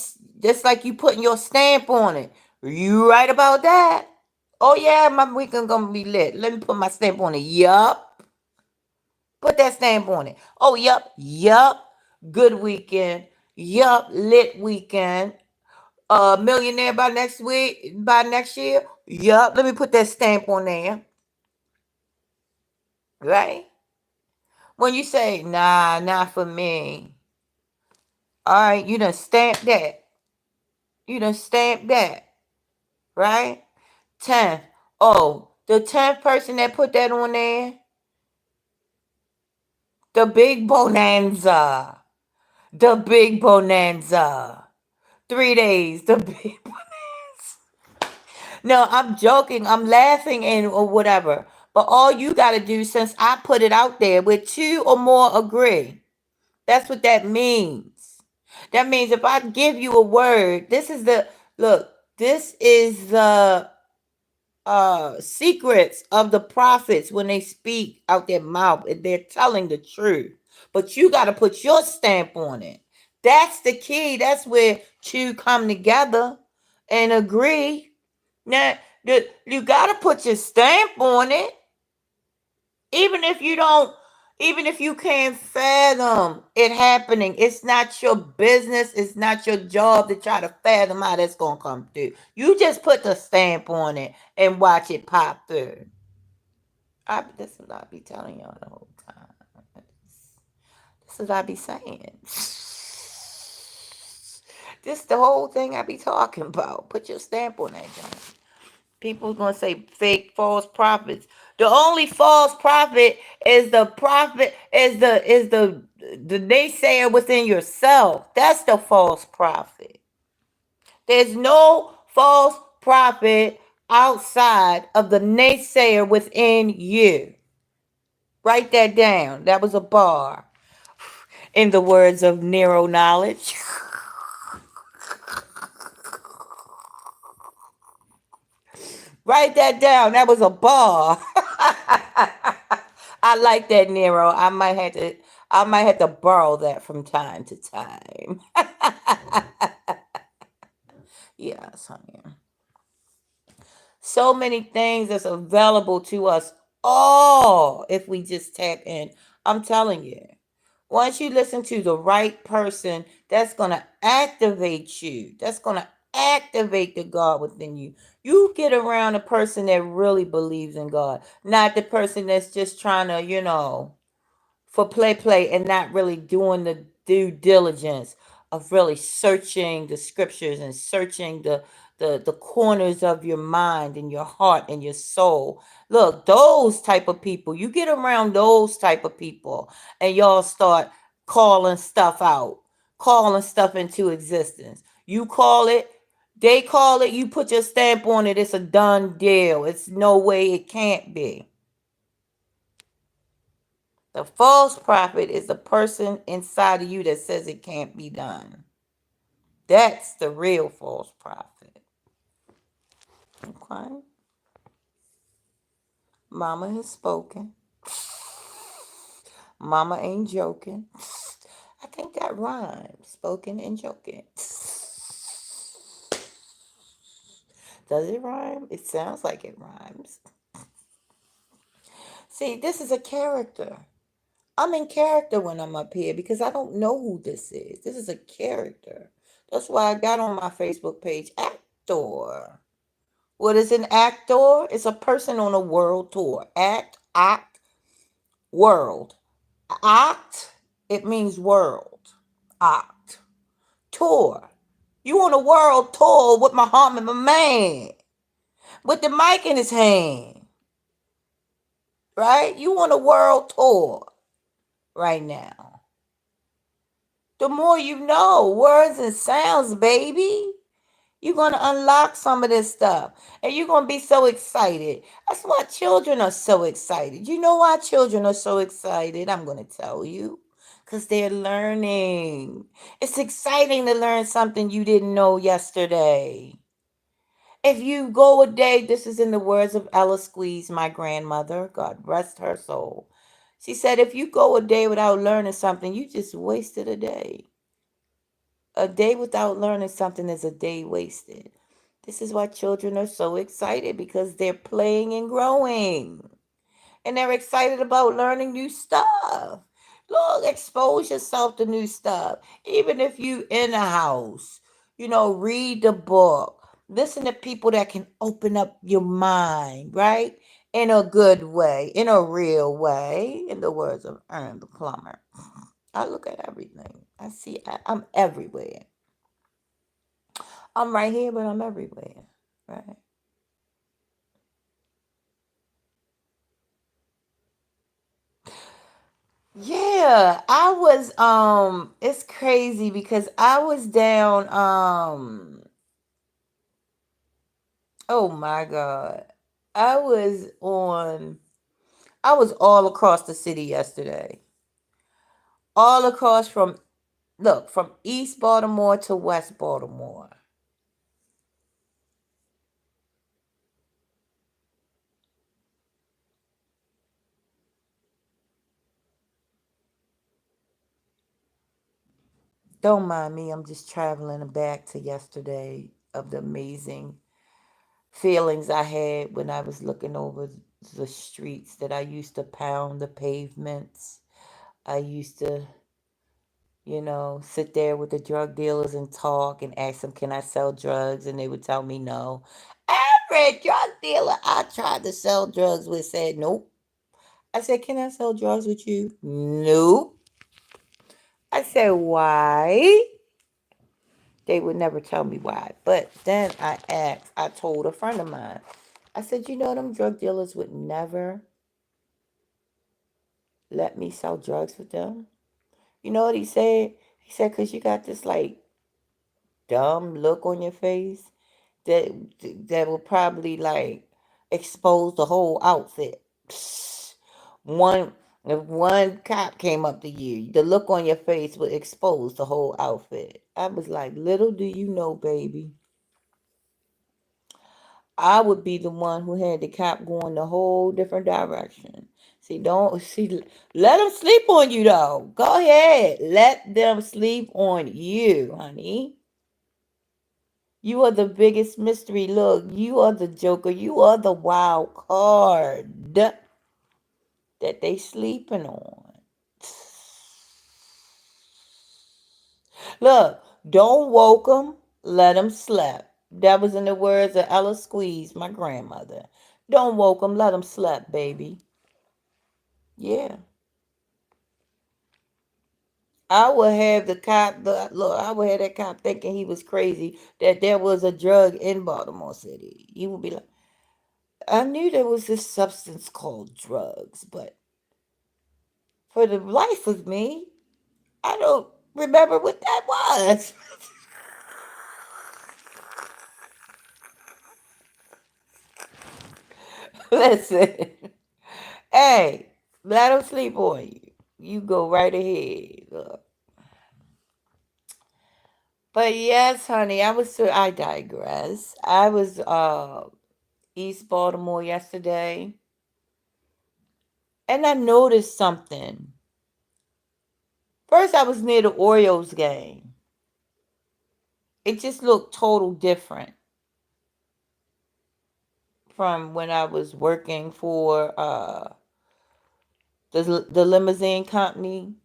putting your stamp on it. You right about that? Oh, yeah, my weekend going to be lit. Let me put my stamp on it. Yup. Put that stamp on it. Oh, yup. Yup. Good weekend. Yup. Lit weekend. Millionaire by next week, by next year. Yup. Let me put that stamp on there. Right? When you say, nah, not for me. All right, you done stamp that. You done stamp that. Right? 10th. Oh, the 10th person that put that on there, the big bonanza. The big bonanza. 3 days. The big bonanza. No, I'm joking. I'm laughing and or whatever. But all you got to do, since I put it out there, with 2 or more agree. That's what that means. That means if I give you a word, this is the secrets of the prophets when they speak out their mouth. They're telling the truth. But you got to put your stamp on it. That's the key. That's where 2 come together and agree. Now, you got to put your stamp on it. Even if you don't, even if you can't fathom it happening, it's not your business, it's not your job to try to fathom how that's going to come through. You just put the stamp on it and watch it pop through. This is what I be telling y'all the whole time. This is what I be saying. This is the whole thing I be talking about. Put your stamp on that, John. People gonna say fake false prophets. The only false prophet is the naysayer within yourself. That's the false prophet. There's no false prophet outside of the naysayer within you. Write that down. That was a bar. In the words of Nero Knowledge. Write that down. That was a bar. I like that, Nero. I might have to borrow that from time to time. Yes, honey. So many things that's available to us all if we just tap in. I'm telling you. Once you listen to the right person, that's going to activate you. That's going to activate the God within you. You get around a person that really believes in God, not the person that's just trying to, for play and not really doing the due diligence of really searching the scriptures and searching the corners of your mind and your heart and your soul. Look, those type of people, you get around those type of people and y'all start calling stuff out, calling stuff into existence. You call it, they call it, you put your stamp on it, it's a done deal. It's no way it can't be. The false prophet is the person inside of you that says it can't be done. That's the real false prophet. Okay? Mama has spoken. Mama ain't joking. I think that rhymes. Spoken and joking. Does it rhyme? It sounds like it rhymes. See, this is a character. I'm in character when I'm up here because I don't know who this is. This is a character. That's why I got on my Facebook page, actor. What is an actor? It's a person on a world tour. Act, world. Act, it means world. Act. Tour. You on a world tour with Muhammad, my man. With the mic in his hand. Right? You on a world tour right now. The more you know, words and sounds, baby. You're going to unlock some of this stuff. And you're going to be so excited. That's why children are so excited. You know why children are so excited? I'm going to tell you. Because they're learning. It's exciting to learn something you didn't know yesterday. If you go a day, this is in the words of Ella Squeeze, my grandmother, God rest her soul. She said, if you go a day without learning something, you just wasted a day. A day without learning something is a day wasted. This is why children are so excited because they're playing and growing. And they're excited about learning new stuff. Look, expose yourself to new stuff. Even if you in a house, read the book. Listen to people that can open up your mind, right? In a good way, in a real way, in the words of Ern the plumber. I look at everything. I see I'm everywhere. I'm right here, but I'm everywhere. Right? Yeah, I was it's crazy because I was down oh my God. I was on I was all across the city yesterday. All across from East Baltimore to West Baltimore. Don't mind me, I'm just traveling back to yesterday of the amazing feelings I had when I was looking over the streets that I used to pound the pavements. I used to, sit there with the drug dealers and talk and ask them, can I sell drugs? And they would tell me no. Every drug dealer I tried to sell drugs with said nope. I said, can I sell drugs with you? Nope. I said, why? They would never tell me why. But then I told a friend of mine, I said, them drug dealers would never let me sell drugs with them. You know what he said? He said, because you got this like dumb look on your face that that will probably like expose the whole outfit. Psst. One if one cop came up to you, the look on your face would expose the whole outfit. I was like, little do you know, baby, I would be the one who had the cop going the whole different direction. See, don't see. Let them sleep on you though. Go ahead, let them sleep on you, honey. You are the biggest mystery. Look, you are the joker. You are the wild card that they sleeping on. Look, don't woke them. Let them sleep. That was in the words of Ella Squeeze, my grandmother. Don't woke them. Let them sleep, baby. Yeah. I would have the cop, look, I would have that cop thinking he was crazy that there was a drug in Baltimore City. He would be like, I knew there was this substance called drugs, but for the life of me, I don't remember what that was. Listen, hey, let them sleep on you. You go right ahead. Look. But yes, honey, I digress. I was East Baltimore yesterday and I noticed something. First, I was near the Orioles game. It just looked total different from when I was working for the limousine company.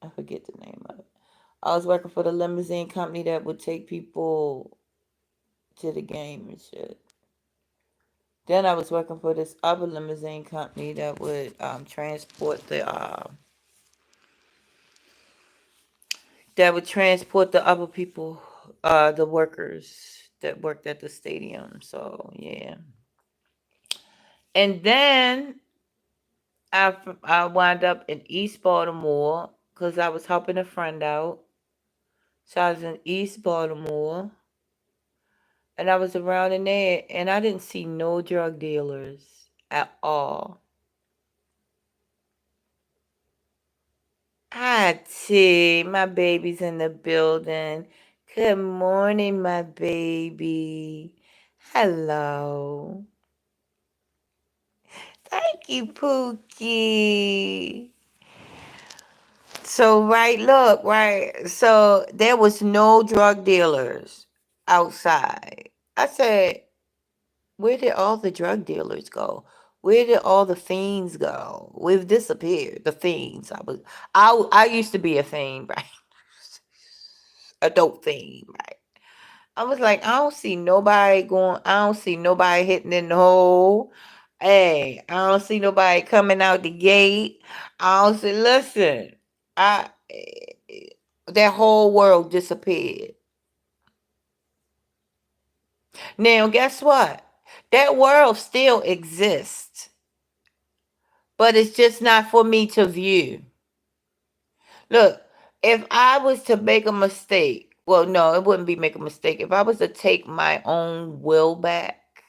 I forget the name of it. I was working for the limousine company that would take people to the game and shit. Then I was working for this other limousine company that would transport the other people, the workers that worked at the stadium. So yeah, and then I wound up in East Baltimore because I was helping a friend out. So I was in East Baltimore, and I was around in there, and I didn't see no drug dealers at all. Hi, T. My baby's in the building. Good morning, my baby. Hello. Thank you, Pookie. So, right, look, right. So, there was no drug dealers outside. I said, where did all the drug dealers go? Where did all the fiends go? We've disappeared. The fiends. I used to be a fiend, right? A dope fiend, right? I was like, I don't see nobody going. I don't see nobody hitting in the hole. Hey, I don't see nobody coming out the gate. I don't see. Listen, I that whole world disappeared. Now, guess what? That world still exists, but it's just not for me to view. Look, if I was to make a mistake, well, no, it wouldn't be make a mistake. If I was to take my own will back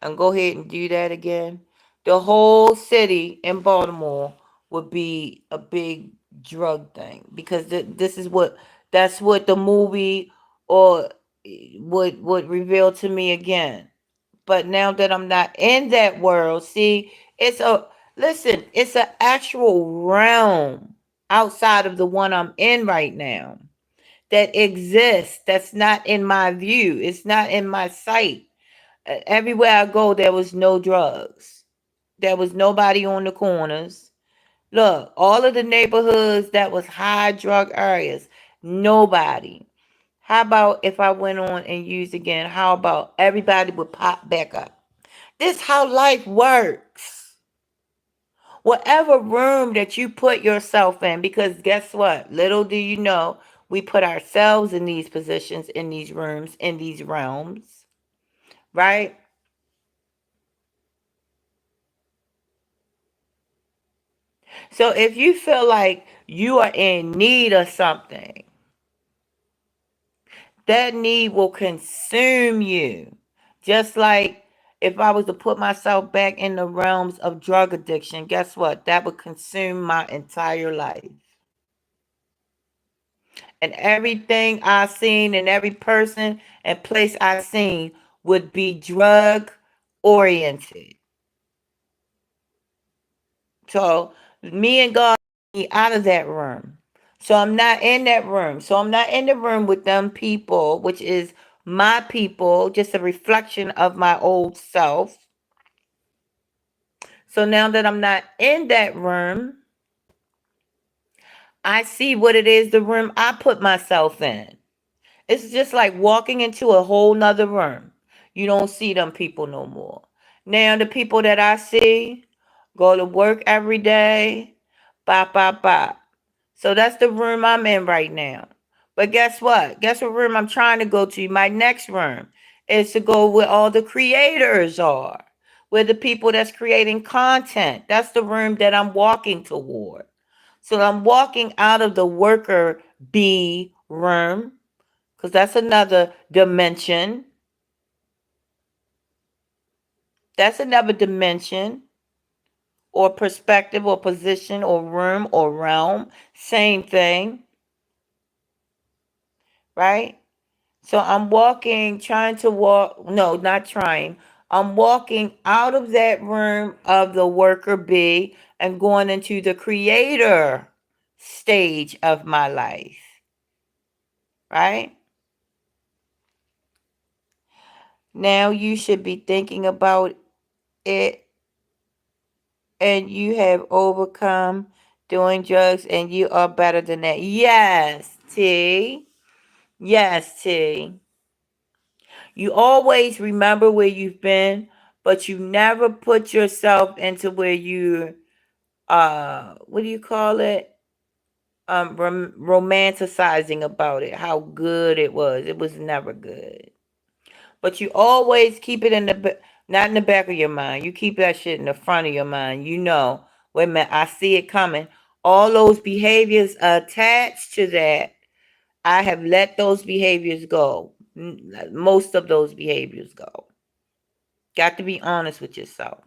and go ahead and do that again, the whole city in Baltimore would be a big drug thing because this is what that's what the movie or would reveal to me again. But now that I'm not in that world, see, it's a listen, it's an actual realm outside of the one I'm in right now that exists that's not in my view. It's not in my sight. Everywhere I go, there was no drugs. There was nobody on the corners. Look, all of the neighborhoods that was high drug areas, nobody. How about if I went on and used again? How about everybody would pop back up? This how life works. Whatever room that you put yourself in, because guess what? Little do you know, we put ourselves in these positions, in these rooms, in these realms, right? So if you feel like you are in need of something, that need will consume you. Just like if I was to put myself back in the realms of drug addiction, guess what? That would consume my entire life. And everything I seen and every person and place I seen would be drug oriented. So me and God me out of that room. So I'm not in that room. So I'm not in the room with them people, which is my people, just a reflection of my old self. So now that I'm not in that room, I see what it is the room I put myself in. It's just like walking into a whole nother room. You don't see them people no more. Now the people that I see go to work every day. Bop, bop, bop. So that's the room I'm in right now. But guess what? Guess what room I'm trying to go to? My next room is to go where all the creators are, where the people that's creating content. That's the room that I'm walking toward. So I'm walking out of the worker bee room because that's another dimension. That's another dimension or perspective or position or room or realm. Same thing, right? So I'm walking, trying to walk, no, not trying. I'm walking out of that room of the worker bee and going into the creator stage of my life, right? Now you should be thinking about it and you have overcome doing drugs and you are better than that. Yes, T. Yes, T. You always remember where you've been, but you never put yourself into where you what do you call it? Romanticizing about it, how good it was. It was never good. But you always keep it in the not in the back of your mind. You keep that shit in the front of your mind. You know, wait a minute, I see it coming. all those behaviors attached to that, I have let those behaviors go. Most of those behaviors go. Got to be honest with yourself.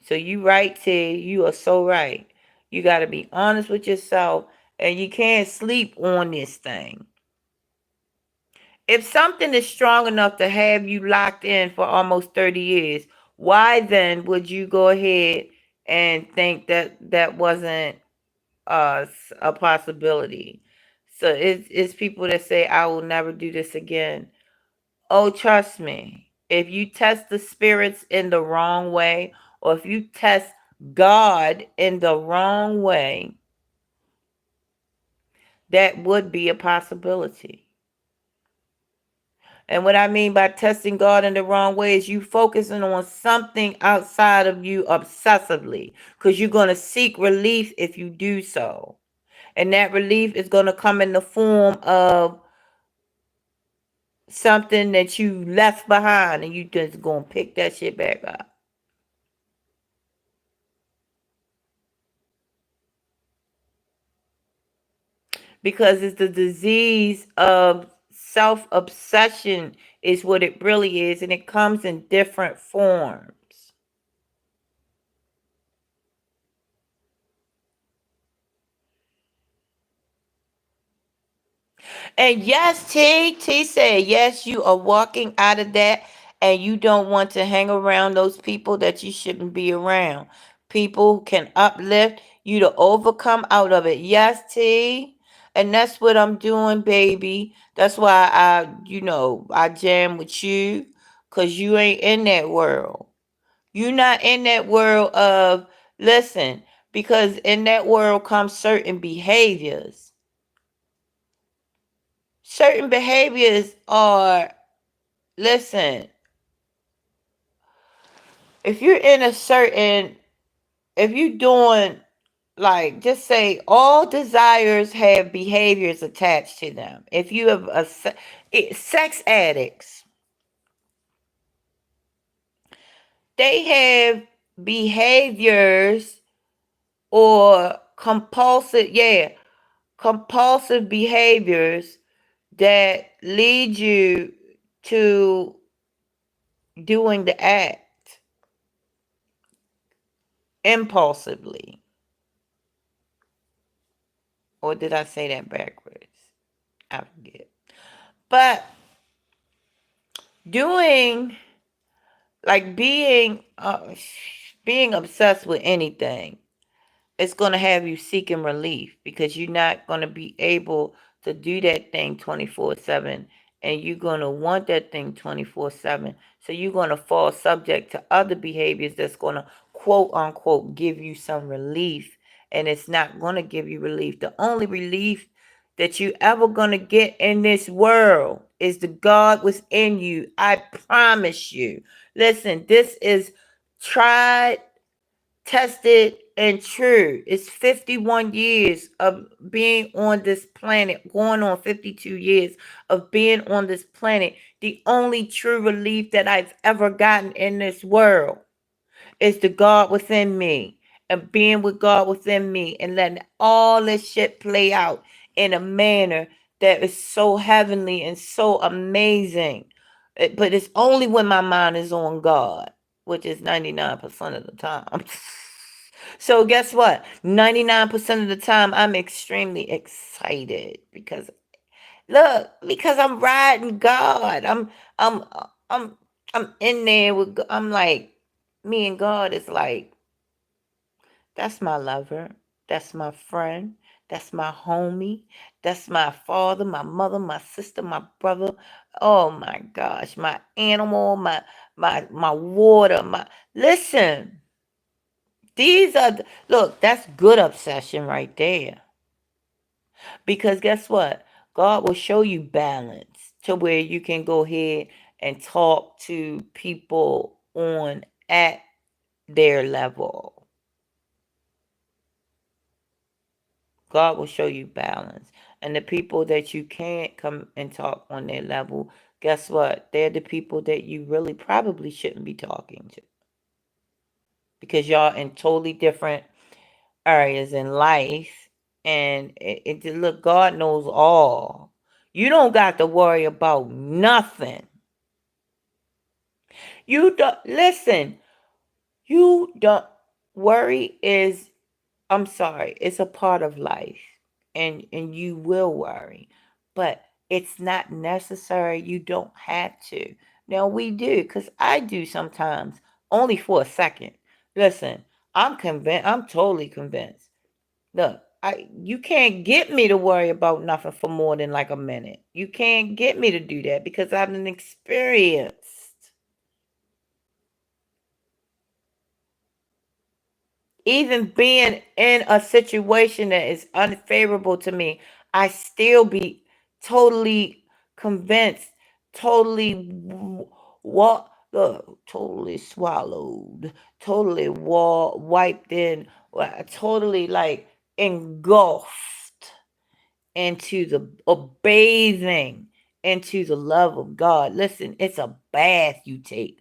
So you right, Ted. You are so right. You got to be honest with yourself, and you can't sleep on this thing. If something is strong enough to have you locked in for almost 30 years, why then would you go ahead and think that that wasn't a possibility? So it's people that say, I will never do this again. Oh, trust me. If you test the spirits in the wrong way, or if you test God in the wrong way, that would be a possibility. And what I mean by testing God in the wrong way is you focusing on something outside of you obsessively, because you're going to seek relief if you do so. And that relief is going to come in the form of something that you left behind, and you just going to pick that shit back up. Because it's the disease of self-obsession is what it really is, and it comes in different forms. And yes, T said, yes, you are walking out of that, and you don't want to hang around those people that you shouldn't be around. People who can uplift you to overcome out of it. Yes, T. And that's what I'm doing, baby. That's why I jam with you, because you ain't in that world. You're not in that world of, listen, because in that world comes certain behaviors. Certain behaviors are, listen, if you're in a certain, if you're doing, like, just say all desires have behaviors attached to them. If you have sex addicts, they have behaviors or compulsive behaviors that lead you to doing the act impulsively. Or did I say that backwards? I forget. But doing, like, being obsessed with anything, it's going to have you seeking relief, because you're not going to be able to do that thing 24/7, and you're going to want that thing 24/7. So you're going to fall subject to other behaviors that's going to, quote unquote, give you some relief, and it's not going to give you relief. The only relief that you ever going to get in this world is the God within you. I promise you. Listen, this is tried, tested, and true. It's 51 years of being on this planet, going on 52 years of being on this planet. The only true relief that I've ever gotten in this world is the God within me, and being with God within me, and letting all this shit play out in a manner that is so heavenly and so amazing. But it's only when my mind is on God, which is 99% of the time. So guess what? 99% of the time I'm extremely excited, because look, because I'm riding God. I'm I'm I'm in there with I'm like, me and God is like, that's my lover, that's my friend, that's my homie, that's my father, my mother, my sister, my brother. Oh my gosh, my animal, my water, my listen. These are look, that's good obsession right there. Because guess what? God will show you balance to where you can go ahead and talk to people on at their level. God will show you balance. And the people that you can't come and talk on their level, guess what? They're the people that you really probably shouldn't be talking to. Because y'all in totally different areas in life, and look, God knows all. You don't got to worry about nothing. You don't listen. You don't worry is, I'm sorry, it's a part of life, and you will worry, but it's not necessary. You don't have to. Now we do, because I do sometimes, only for a second. Listen, I'm convinced. I'm totally convinced. Look, you can't get me to worry about nothing for more than like a minute. You can't get me to do that because I'm an experienced. Even being in a situation that is unfavorable to me, I still be totally convinced, totally what look, totally swallowed, totally wiped in, totally like engulfed into the bathing into the love of God. Listen, it's a bath you take.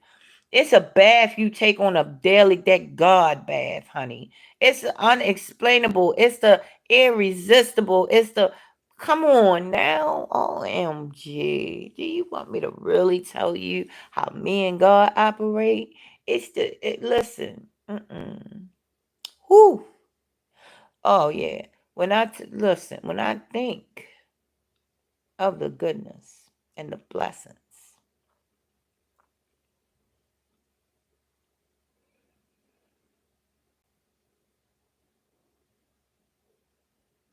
It's a bath you take on a daily, that God bath, honey. It's unexplainable. It's the irresistible. It's the, come on now. OMG. Do you want me to really tell you how me and God operate? Listen. Mm-mm. Whew. Oh, yeah. Listen, when I think of the goodness and the blessings,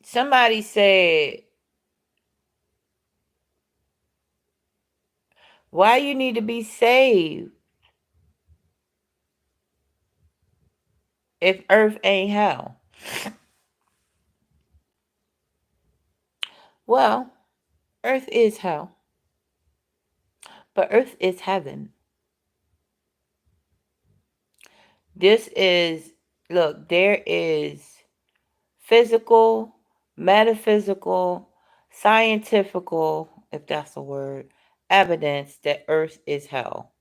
somebody said, why you need to be saved if earth ain't hell? Well, earth is hell, but earth is heaven. This is, look, there is physical, metaphysical, scientifical, if that's a word, evidence that earth is hell.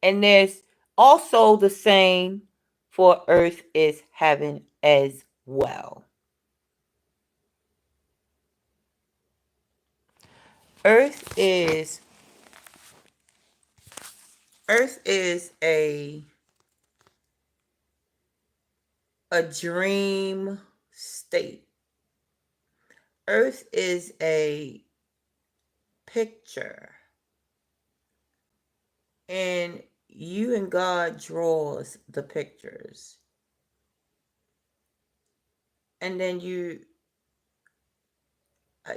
And there's also the same for earth is heaven as well. Earth is earth is a dream state. Earth is a picture, and you and God draws the pictures, and then I,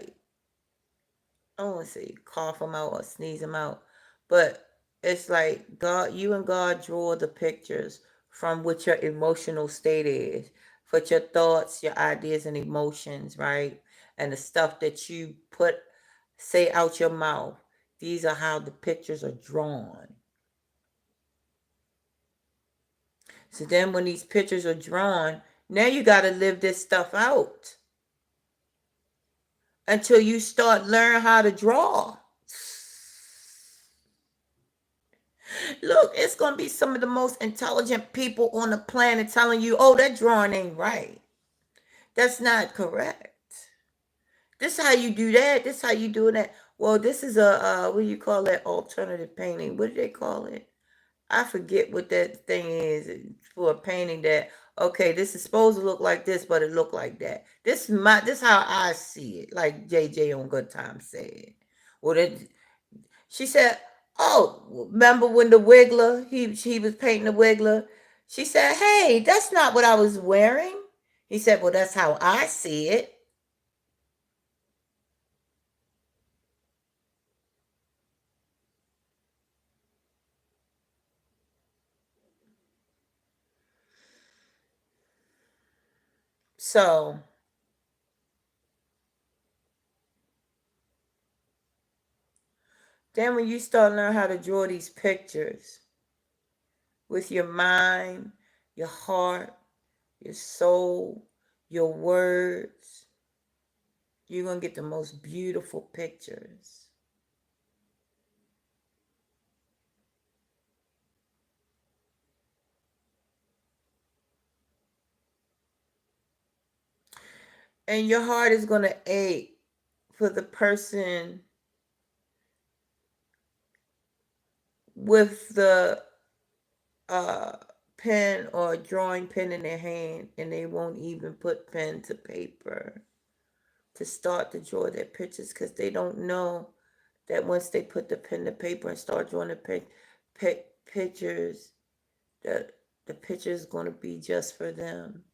I don't want to say cough them out or sneeze them out, but it's like God, you and God draw the pictures from what your emotional state is, for your thoughts, your ideas, and emotions, right? And the stuff that you say out your mouth. These are how the pictures are drawn. So then when these pictures are drawn, now you got to live this stuff out until you start learn how to draw. Look, it's going to be some of the most intelligent people on the planet telling you, oh, that drawing ain't right. That's not correct. This is how you do that. This is how you do that. Well, this is what do you call that, alternative painting? What do they call it? I forget what that thing is for a painting that, okay, this is supposed to look like this, but it look like that. This how I see it, like JJ on Good Times said. Well, she said, oh, remember when the Wiggler, he was painting the Wiggler? She said, hey, that's not what I was wearing. He said, well, that's how I see it. So then when you start learning how to draw these pictures with your mind, your heart, your soul, your words, you're going to get the most beautiful pictures. And your heart is going to ache for the person with the uh, pen or drawing pen in their hand, and they won't even put pen to paper to start to draw their pictures, because they don't know that once they put the pen to paper and start drawing the pictures, that the picture is going to be just for them,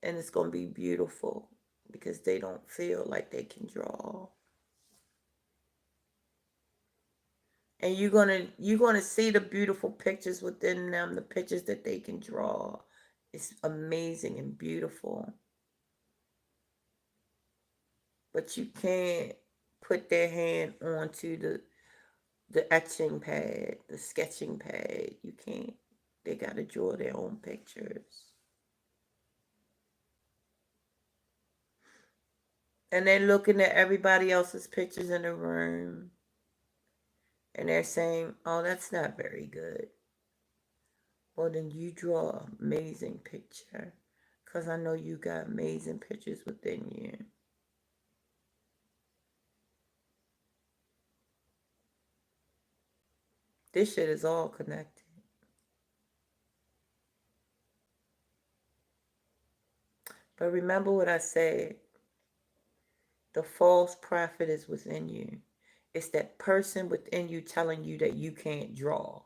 and it's going to be beautiful because they don't feel like they can draw. And you're gonna see the beautiful pictures within them, the pictures that they can draw. It's amazing and beautiful. But you can't put their hand onto the etching pad, the sketching pad. You can't. They gotta draw their own pictures. And they're looking at everybody else's pictures in the room, and they're saying, "Oh, that's not very good." Well, then you draw an amazing picture, because I know you got amazing pictures within you. This shit is all connected. But remember what I said. The false prophet is within you. It's that person within you telling you that you can't draw,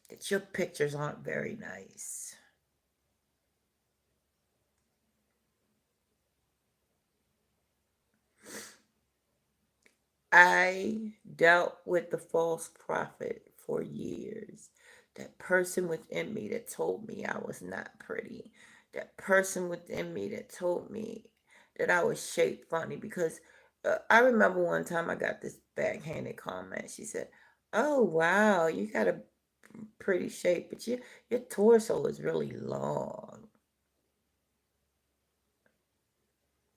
that your pictures aren't very nice. I dealt with the false prophet for years. That person within me that told me I was not pretty. That person within me that told me that I was shaped funny. Because I remember one time I got this backhanded comment. She said, "Oh, wow, you got a pretty shape, but your torso is really long."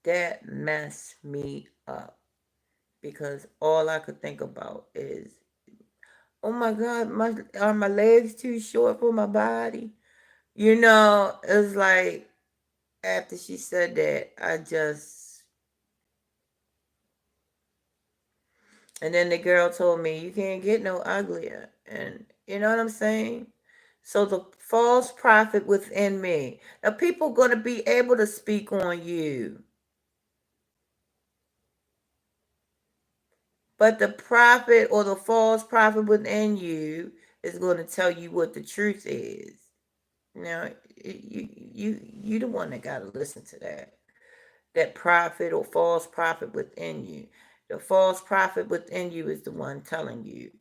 That messed me up, because all I could think about is, oh my God, are my legs too short for my body? It's like after she said that, and then the girl told me, you can't get no uglier. And you know what I'm saying? So the false prophet within me. Now people going to be able to speak on you. But the prophet or the false prophet within you is going to tell you what the truth is. Now, you the one that got to listen to that prophet or false prophet within you. The false prophet within you is the one telling you,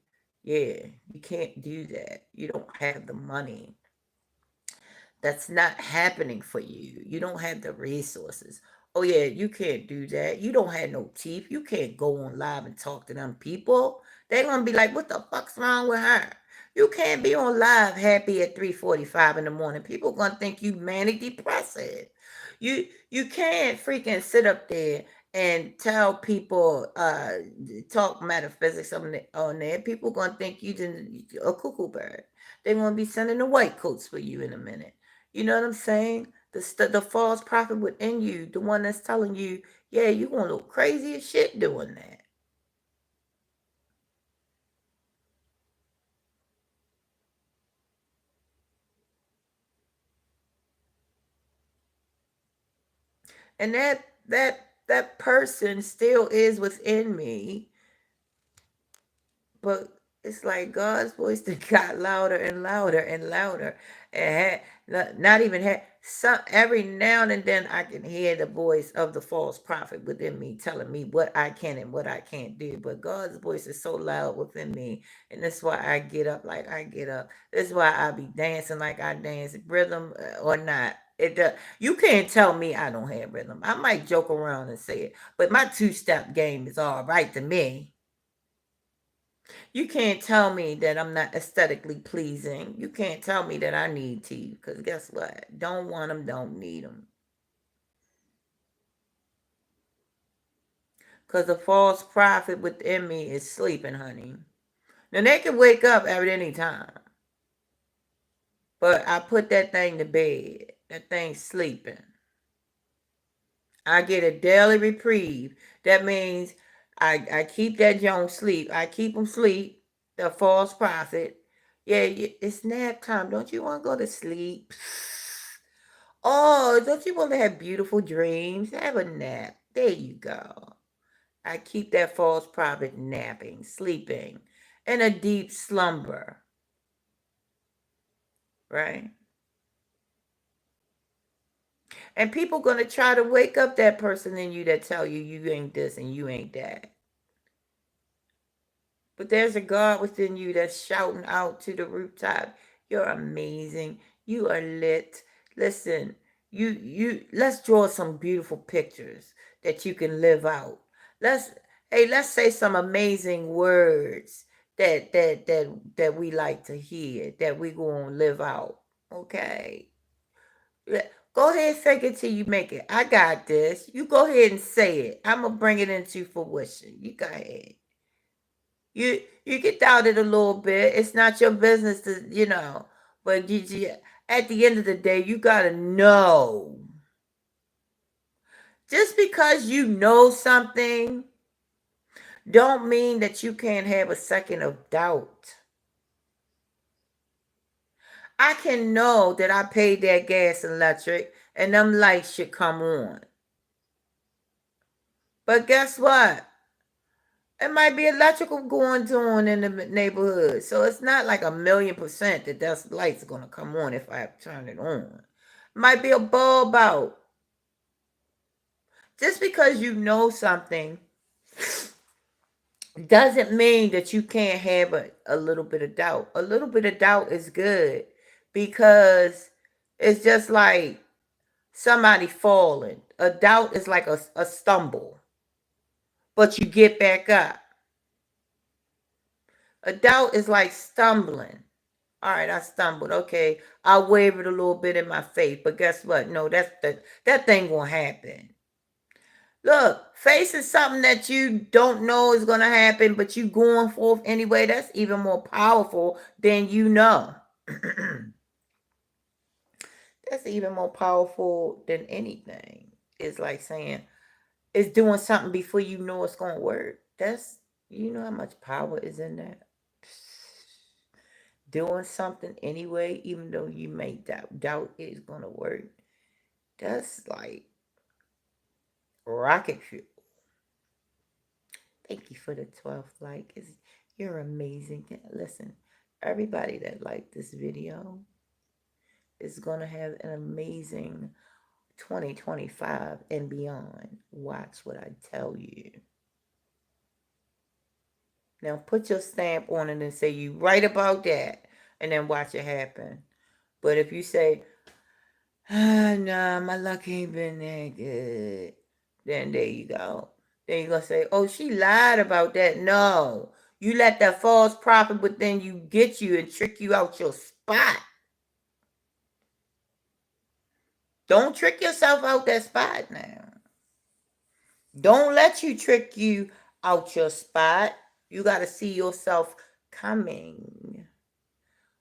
yeah, you can't do that. You don't have the money. That's not happening for you. You don't have the resources. Oh yeah, you can't do that. You don't have no teeth. You can't go on live and talk to them people. They're gonna be like, what the fuck's wrong with her? You can't be on live happy at 3:45 in the morning. People gonna think you manic depressive. You can't freaking sit up there and tell people talk metaphysics on there. People gonna think you a cuckoo bird. They gonna be sending the white coats for you in a minute. You know what I'm saying? The false prophet within you, the one that's telling you, yeah, you gonna look crazy as shit doing that. And that person still is within me, but it's like God's voice that got louder and louder and louder, and not even had some. Every now and then I can hear the voice of the false prophet within me telling me what I can and what I can't do. But God's voice is so loud within me, and that's why I get up like I get up. That's why I be dancing like I dance, rhythm or not. It does. You can't tell me I don't have rhythm. I might joke around and say it, but my two-step game is all right to me. You can't tell me that I'm not aesthetically pleasing. You can't tell me that I need teeth, because guess what? Don't want them, don't need them. Because the false prophet within me is sleeping, honey. Now, they can wake up at any time, but I put that thing to bed. That thing's sleeping. I get a daily reprieve. That means I keep that young sleep. I keep them sleep. The false prophet. Yeah, it's nap time. Don't you want to go to sleep? Oh, don't you want to have beautiful dreams? Have a nap. There you go. I keep that false prophet napping, sleeping, in a deep slumber. Right? And people gonna try to wake up that person in you that tell you you ain't this and you ain't that. But there's a God within you that's shouting out to the rooftop, you're amazing. You are lit. Listen, you let's draw some beautiful pictures that you can live out. Let's let's say some amazing words that we like to hear, that we gonna live out. Okay. Go ahead, fake it till you make it. I got this. You go ahead and say it. I'm gonna bring it into fruition. You go ahead. You get doubted a little bit. It's not your business to, but at the end of the day, you gotta know. Just because you know something, don't mean that you can't have a second of doubt. I can know that I paid that gas and electric and them lights should come on. But guess what? It might be electrical going on in the neighborhood. So it's not like 1,000,000% that those lights are going to come on if I turn it on. Might be a bulb out. Just because you know something doesn't mean that you can't have a little bit of doubt. A little bit of doubt is good because it's just like somebody falling. A doubt is like a stumble, but you get back up. A doubt is like stumbling. All right, I stumbled. Okay, I wavered a little bit in my faith, but guess what? No, that thing gonna happen. Look, facing something that you don't know is gonna happen, but you going forth anyway. That's even more powerful than you know. That's even more powerful than anything. It's like saying it's doing something before you know it's gonna work. That's you know how much power is in that. Doing something anyway, even though you may doubt it's gonna work. That's like rocket fuel. Thank you for the 12th like. You're amazing. Listen, everybody that liked this video is gonna have an amazing 2025 and beyond. Watch what I tell you. Now put your stamp on it and say you right about that, and then watch it happen. But if you say, nah, my luck ain't been that good, then there you go. Then you're going to say, oh, she lied about that. No, you let that false prophet within you get you and trick you out your spot. Don't trick yourself out that spot now. Don't let you trick you out your spot. You got to see yourself coming,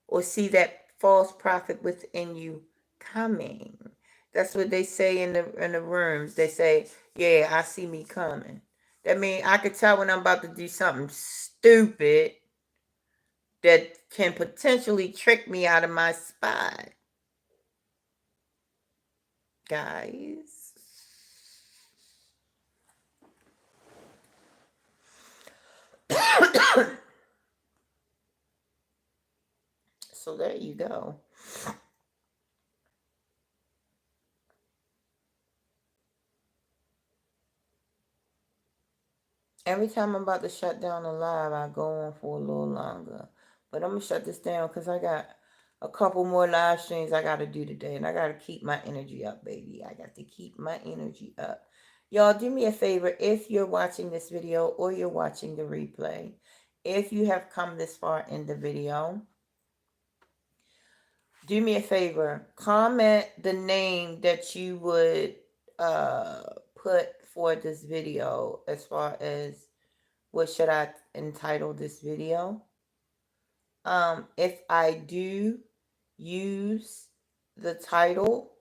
or see that false prophet within you coming. That's what they say in the rooms. They say, "Yeah, I see me coming." That means I could tell when I'm about to do something stupid that can potentially trick me out of my spot, guys. So there you go. Every time I'm about to shut down the live, I go on for a little longer. But I'm going to shut this down because I got a couple more live streams I got to do today. And I got to keep my energy up, baby. I got to keep my energy up. Y'all, do me a favor. If you're watching this video or you're watching the replay, if you have come this far in the video, do me a favor. Comment the name that you would put for this video, as far as what should I entitle this video. If I do use the title,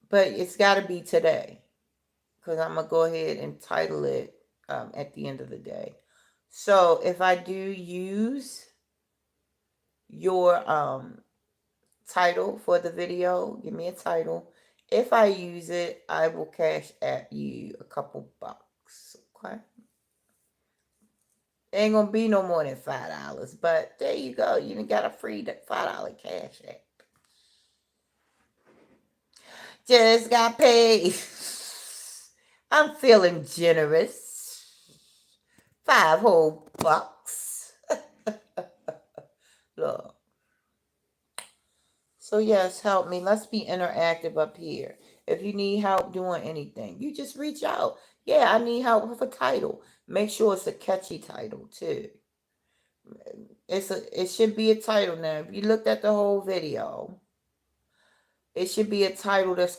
but it's got to be today because I'm gonna go ahead and title it at the end of the day. So if I do use your title for the video, give me a title. If I use it, I will cash at you a couple bucks. Okay. Ain't gonna be no more than $5, but there you go. You done got a free $5 cash app. Just got paid. I'm feeling generous. 5 whole bucks. Look. So yes, help me. Let's be interactive up here. If you need help doing anything, you just reach out. Yeah, I need help with a title. Make sure it's a catchy title too. It should be a title now. If you looked at the whole video, it should be a title that's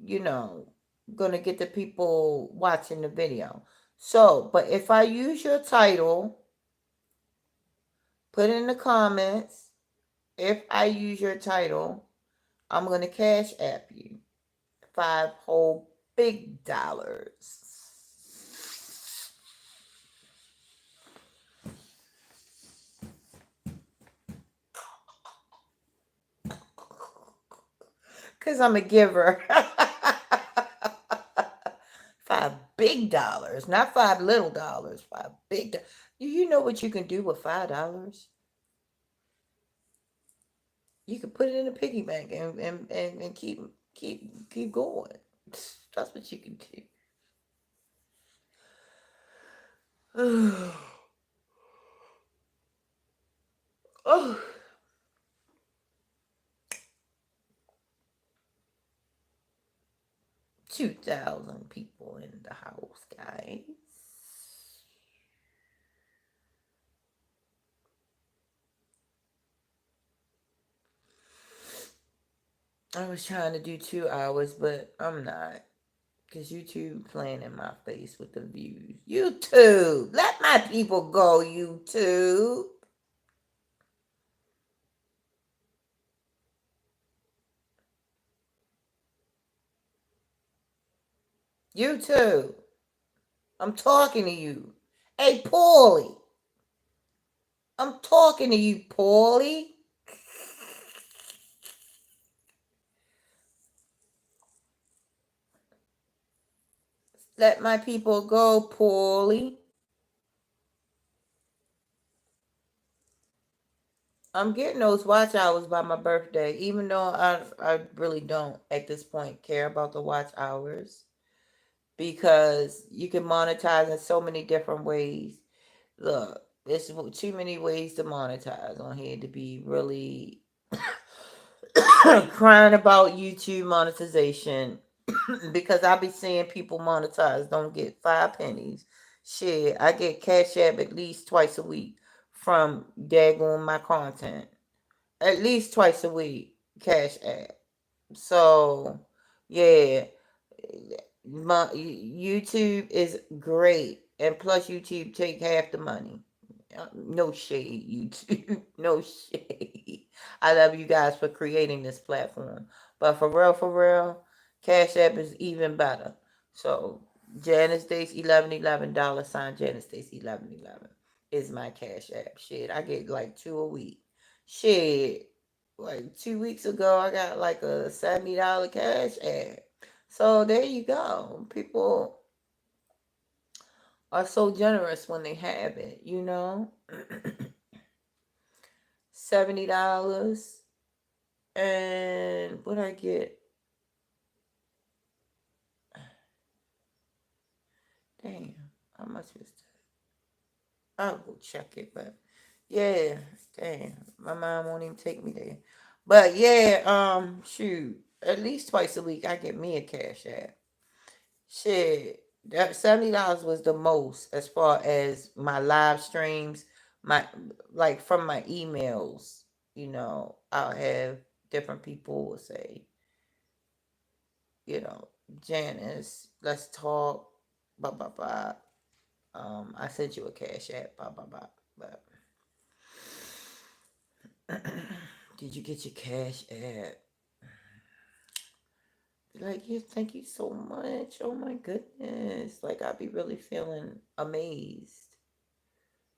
you know, gonna get the people watching the video. So, but if I use your title, put it in the comments. If I use your title, I'm gonna cash app you 5 whole big dollars. Cause I'm a giver. $5 big, not $5 little. 5 big. You know what you can do with $5? You can put it in a piggy bank and keep going. That's what you can do. Oh, 2,000 people in the house, guys. I was trying to do 2 hours, but I'm not. Because YouTube playing in my face with the views. YouTube! Let my people go, YouTube! YouTube! I'm talking to you. Hey, Paulie! I'm talking to you, Paulie! Let my people go, Paulie. I'm getting those watch hours by my birthday, even though I really don't at this point care about the watch hours because you can monetize in so many different ways. Look, there's too many ways to monetize on here to be really crying about YouTube monetization because I be seeing people monetize don't get 5 pennies. Shit, I get Cash App at least twice a week from daggone my content. At least twice a week, Cash App. So, yeah, my YouTube is great, and plus YouTube take half the money. No shade, YouTube. No shade. I love you guys for creating this platform, but for real, Cash App is even better. So Janice Stacy 1111 $, Janice Stacy 1111 is my Cash App. Shit, I get like 2 a week. Shit, like 2 weeks ago, I got like a $70 Cash App. So there you go. People are so generous when they have it, you know? $70 and what I get? Damn, how much was that? I'll go check it, but yeah, damn, my mind won't even take me there. But yeah, shoot, at least twice a week I get me a Cash App. Shit, that $70 was the most as far as my live streams, my like from my emails. I'll have different people will say, you know, Janice, let's talk, blah blah blah. I sent you a Cash App, blah blah blah. But did you get your Cash App? Like, yeah, thank you so much. Oh my goodness. Like, I'd be really feeling amazed.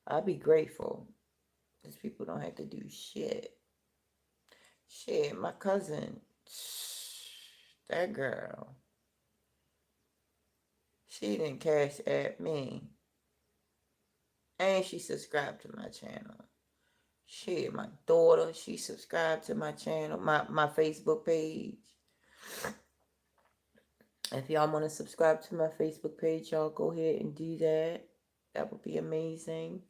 I'd be grateful. Because people don't have to do shit. Shit, my cousin, that girl, she didn't cash at me. And she subscribed to my channel. Shit, my daughter, she subscribed to my channel, my Facebook page. If y'all want to subscribe to my Facebook page, y'all go ahead and do that. That would be amazing.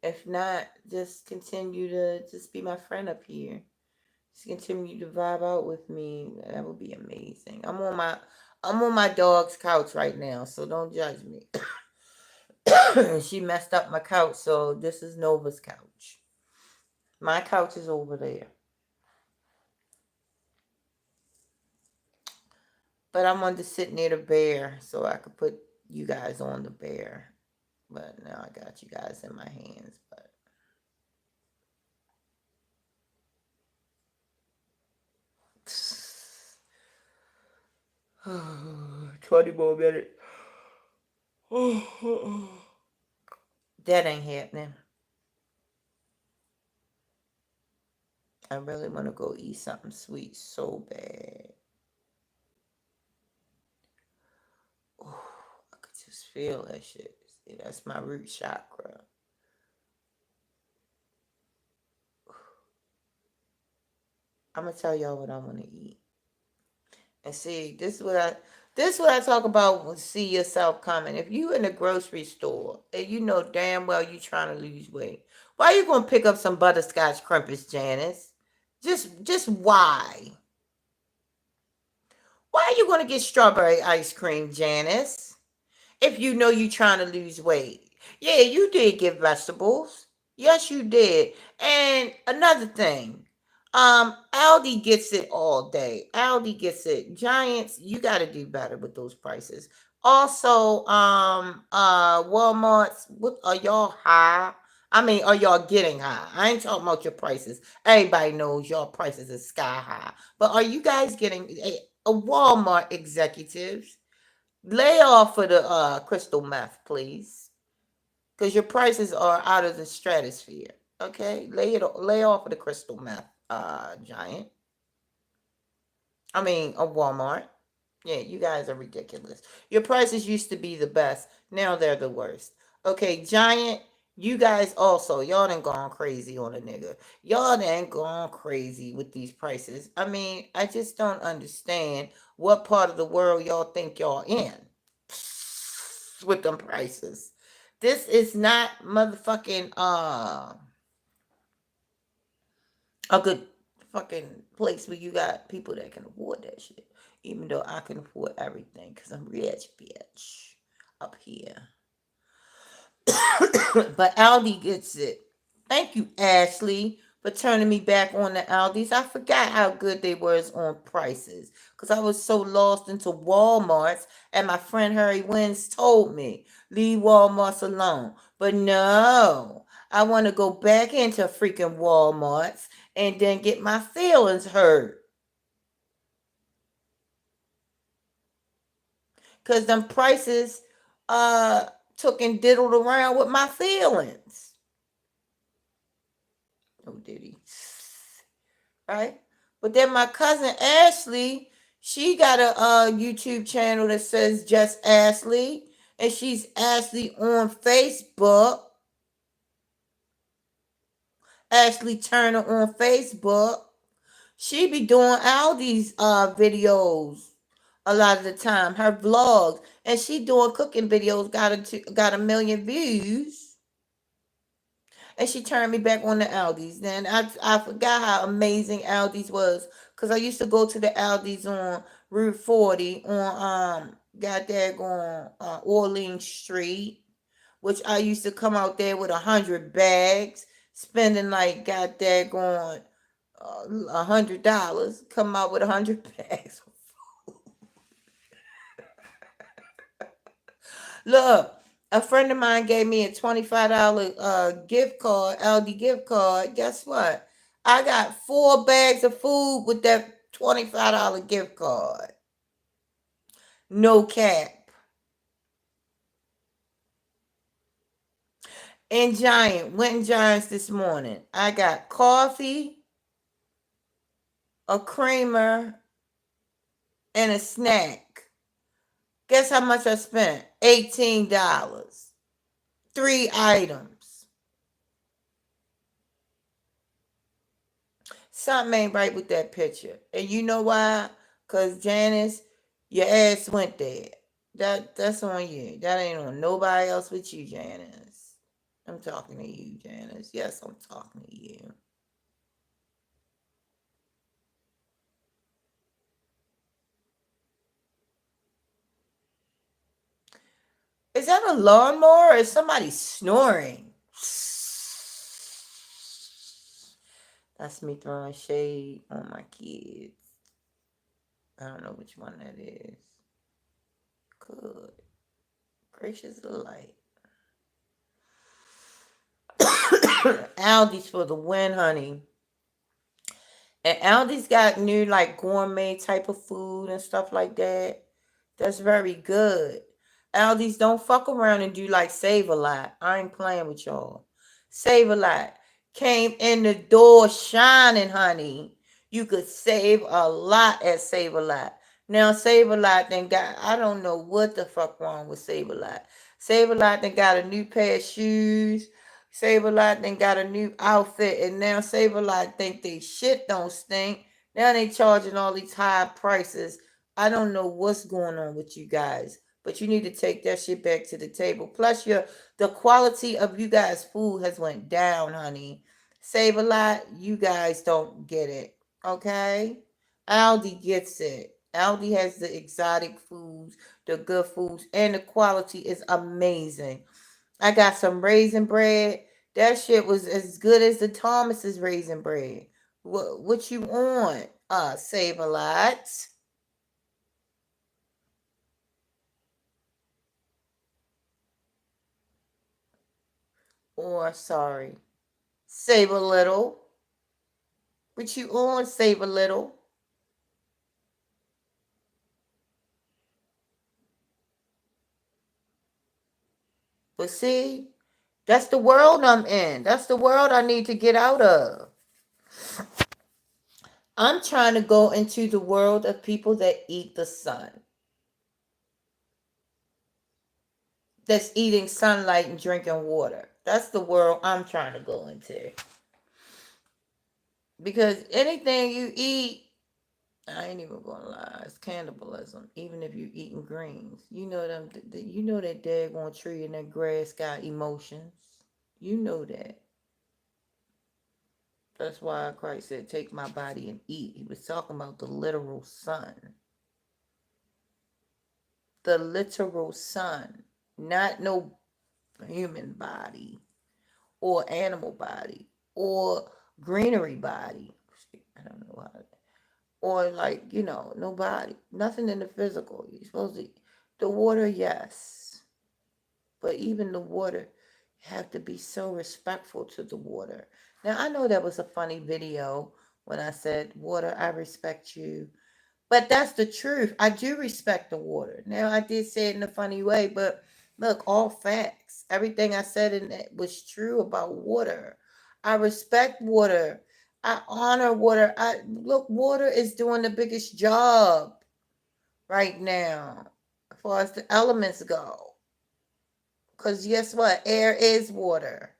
If not, just continue to just be my friend up here. Just continue to vibe out with me. That would be amazing. I'm on my dog's couch right now, so don't judge me. She messed up my couch, so this is Nova's couch. My couch is over there. But I wanted to sit near the bear so I could put you guys on the bear. But now I got you guys in my hands. But 20 more minutes. That ain't happening. I really want to go eat something sweet so bad. Oh, I could just feel that shit. See, that's my root chakra. I'm gonna tell y'all what I want to eat. And see, this is what I talk about when see yourself coming. If you in the grocery store and you know damn well you trying to lose weight, why you gonna pick up some butterscotch crumpets, Janice? Just why? Why are you gonna get strawberry ice cream, Janice? If you know you trying to lose weight. Yeah, you did get vegetables. Yes, you did. And another thing, Aldi gets it all day. Aldi gets it. Giants, you got to do better with those prices. Also, Walmart's, what are y'all high? I mean, are y'all getting high? I ain't talking about your prices. Everybody knows y'all prices are sky high. But are you guys getting a Walmart executives? Lay off of the crystal meth, please, because your prices are out of the stratosphere. Okay, lay off of the crystal meth, giant. I mean, a Walmart. Yeah, you guys are ridiculous. Your prices used to be the best. Now they're the worst. Okay, giant. You guys also, y'all done gone crazy on a nigga. Y'all done gone crazy with these prices. I mean, I just don't understand what part of the world y'all think y'all in with them prices. This is not motherfucking a good fucking place where you got people that can afford that shit. Even though I can afford everything because I'm rich, bitch, up here. But Aldi gets it. Thank you, Ashley, for turning me back on the Aldis. I forgot how good they was on prices because I was so lost into Walmarts. And my friend Harry Wins told me, leave Walmarts alone. But no, I want to go back into freaking Walmarts and then get my feelings hurt. Because them prices uh took and diddled around with my feelings. Oh, did he? Right? But then my cousin Ashley, she got a YouTube channel that says just Ashley, and she's Ashley on Facebook. Ashley Turner on Facebook. She be doing all these videos a lot of the time. Her vlogs, and she doing cooking videos got a million views. And she turned me back on the Aldi's. Then I forgot how amazing Aldi's was because I used to go to the Aldi's on Route 40 on got there going Orleans Street, which I used to come out there with 100 bags, spending like got there going $100, come out with 100 bags. Look, a friend of mine gave me a $25 gift card, Aldi gift card. Guess what? I got 4 bags of food with that $25 gift card. No cap. And Giant, went in Giants this morning. I got coffee, a creamer, and a snack. Guess how much I spent? $18. 3 items. Something ain't right with that picture. And you know why? Because Janice, your ass went there. That's on you. That ain't on nobody else but you, Janice. I'm talking to you, Janice. Yes, I'm talking to you. Is that a lawnmower or is somebody snoring? That's me throwing shade on my kids. I don't know which one that is. Good gracious light. Aldi's for the win, honey. And Aldi's got new like gourmet type of food and stuff like that. That's very good. Aldi's don't fuck around and do like Save a Lot. I ain't playing with y'all. Save a Lot came in the door shining, honey. You could save a lot at Save a Lot. Now Save a Lot then got I don't know what the fuck wrong with Save a Lot. Save a Lot then got a new pair of shoes. Save a Lot then got a new outfit, and now Save a Lot think they shit don't stink. Now they charging all these high prices. I don't know what's going on with you guys, but you need to take that shit back to the table. Plus, the quality of you guys' food has went down, honey. Save a Lot, you guys don't get it, okay? Aldi gets it. Aldi has the exotic foods, the good foods, and the quality is amazing. I got some raisin bread. That shit was as good as the Thomas's raisin bread. What you want? Save a Lot. Or sorry, save a little. What you on? Save a little. But see, that's the world I'm in. That's the world I need to get out of. I'm trying to go into the world of people that eat the sun, that's eating sunlight and drinking water. That's the world I'm trying to go into. Because anything you eat, I ain't even gonna lie, it's cannibalism. Even if you eating greens, you know them. You know that daggone tree and that grass got emotions. You know that. That's why Christ said, "Take my body and eat." He was talking about the literal sun, the literal sun, not no human body or animal body or greenery body. I don't know how to, or like nobody, nothing in the physical. You're supposed to the water, yes, but even the water, you have to be so respectful to the water. Now I know that was a funny video when I said, "Water, I respect you." But that's the truth. I do respect the water. Now I did say it in a funny way, but look, all facts. Everything I said in that was true about water. I respect water. I honor water. I look, water is doing the biggest job right now as far as the elements go. Cause guess what? Air is water.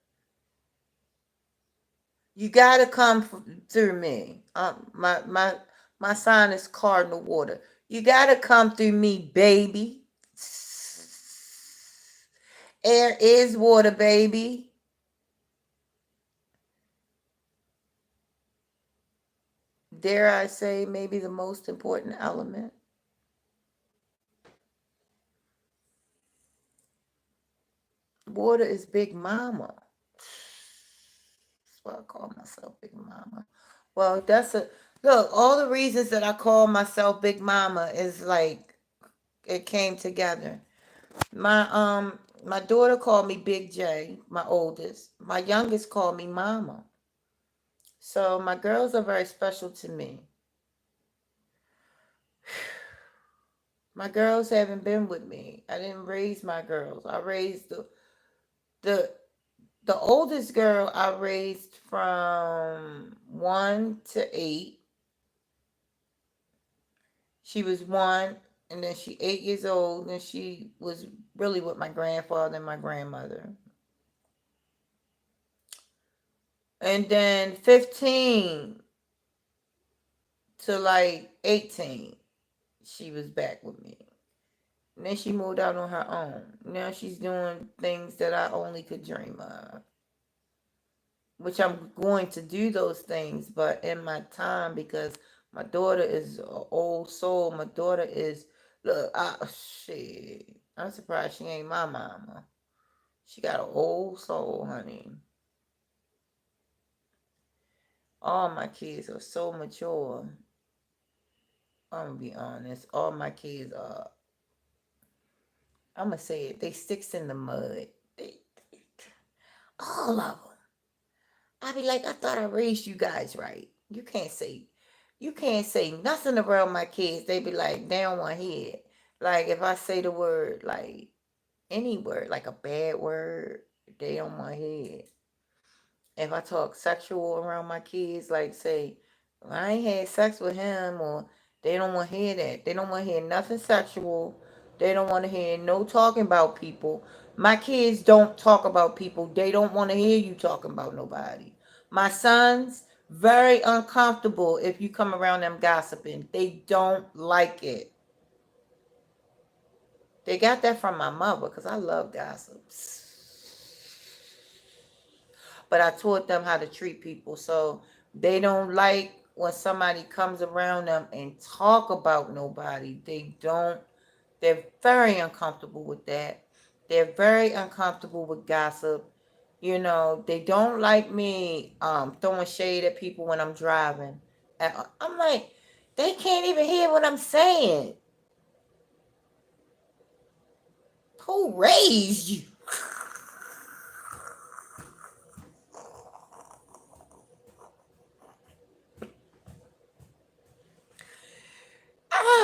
You gotta come through me. My sign is cardinal water. You gotta come through me, baby. Air is water, baby. Dare I say, maybe the most important element. Water is Big Mama. That's why I call myself Big Mama. Well, that's a look. All the reasons that I call myself Big Mama is like it came together. My daughter called me Big J, my oldest. My youngest called me Mama. So my girls are very special to me. My girls haven't been with me. I didn't raise my girls. I raised the the oldest girl I raised from 1 to 8. She was 1, and then she 8 years old, and she was really with my grandfather and my grandmother. And then 15 to like 18, she was back with me. And then she moved out on her own. Now she's doing things that I only could dream of. Which I'm going to do those things, but in my time, because my daughter is an old soul. My daughter is, look, shit. I'm surprised she ain't my mama. She got an old soul, honey. All my kids are so mature. I'm gonna be honest. All my kids are. I'm gonna say it. They sticks in the mud. All of them. I be like, I thought I raised you guys right. You can't say nothing around my kids. They be like, they don't want to hear it. Like if I say the word, like any word, like a bad word, they don't want to hear it. If I talk sexual around my kids, like say, I ain't had sex with him, or they don't want to hear that. They don't want to hear nothing sexual. They don't want to hear no talking about people. My kids don't talk about people. They don't want to hear you talking about nobody. My sons, very uncomfortable if you come around them gossiping. They don't like it. They got that from my mother because I love gossips. But I taught them how to treat people. So they don't like when somebody comes around them and talk about nobody. They're very uncomfortable with that. They're very uncomfortable with gossip. You know, they don't like me throwing shade at people when I'm driving. And I'm like, they can't even hear what I'm saying. Who raised you?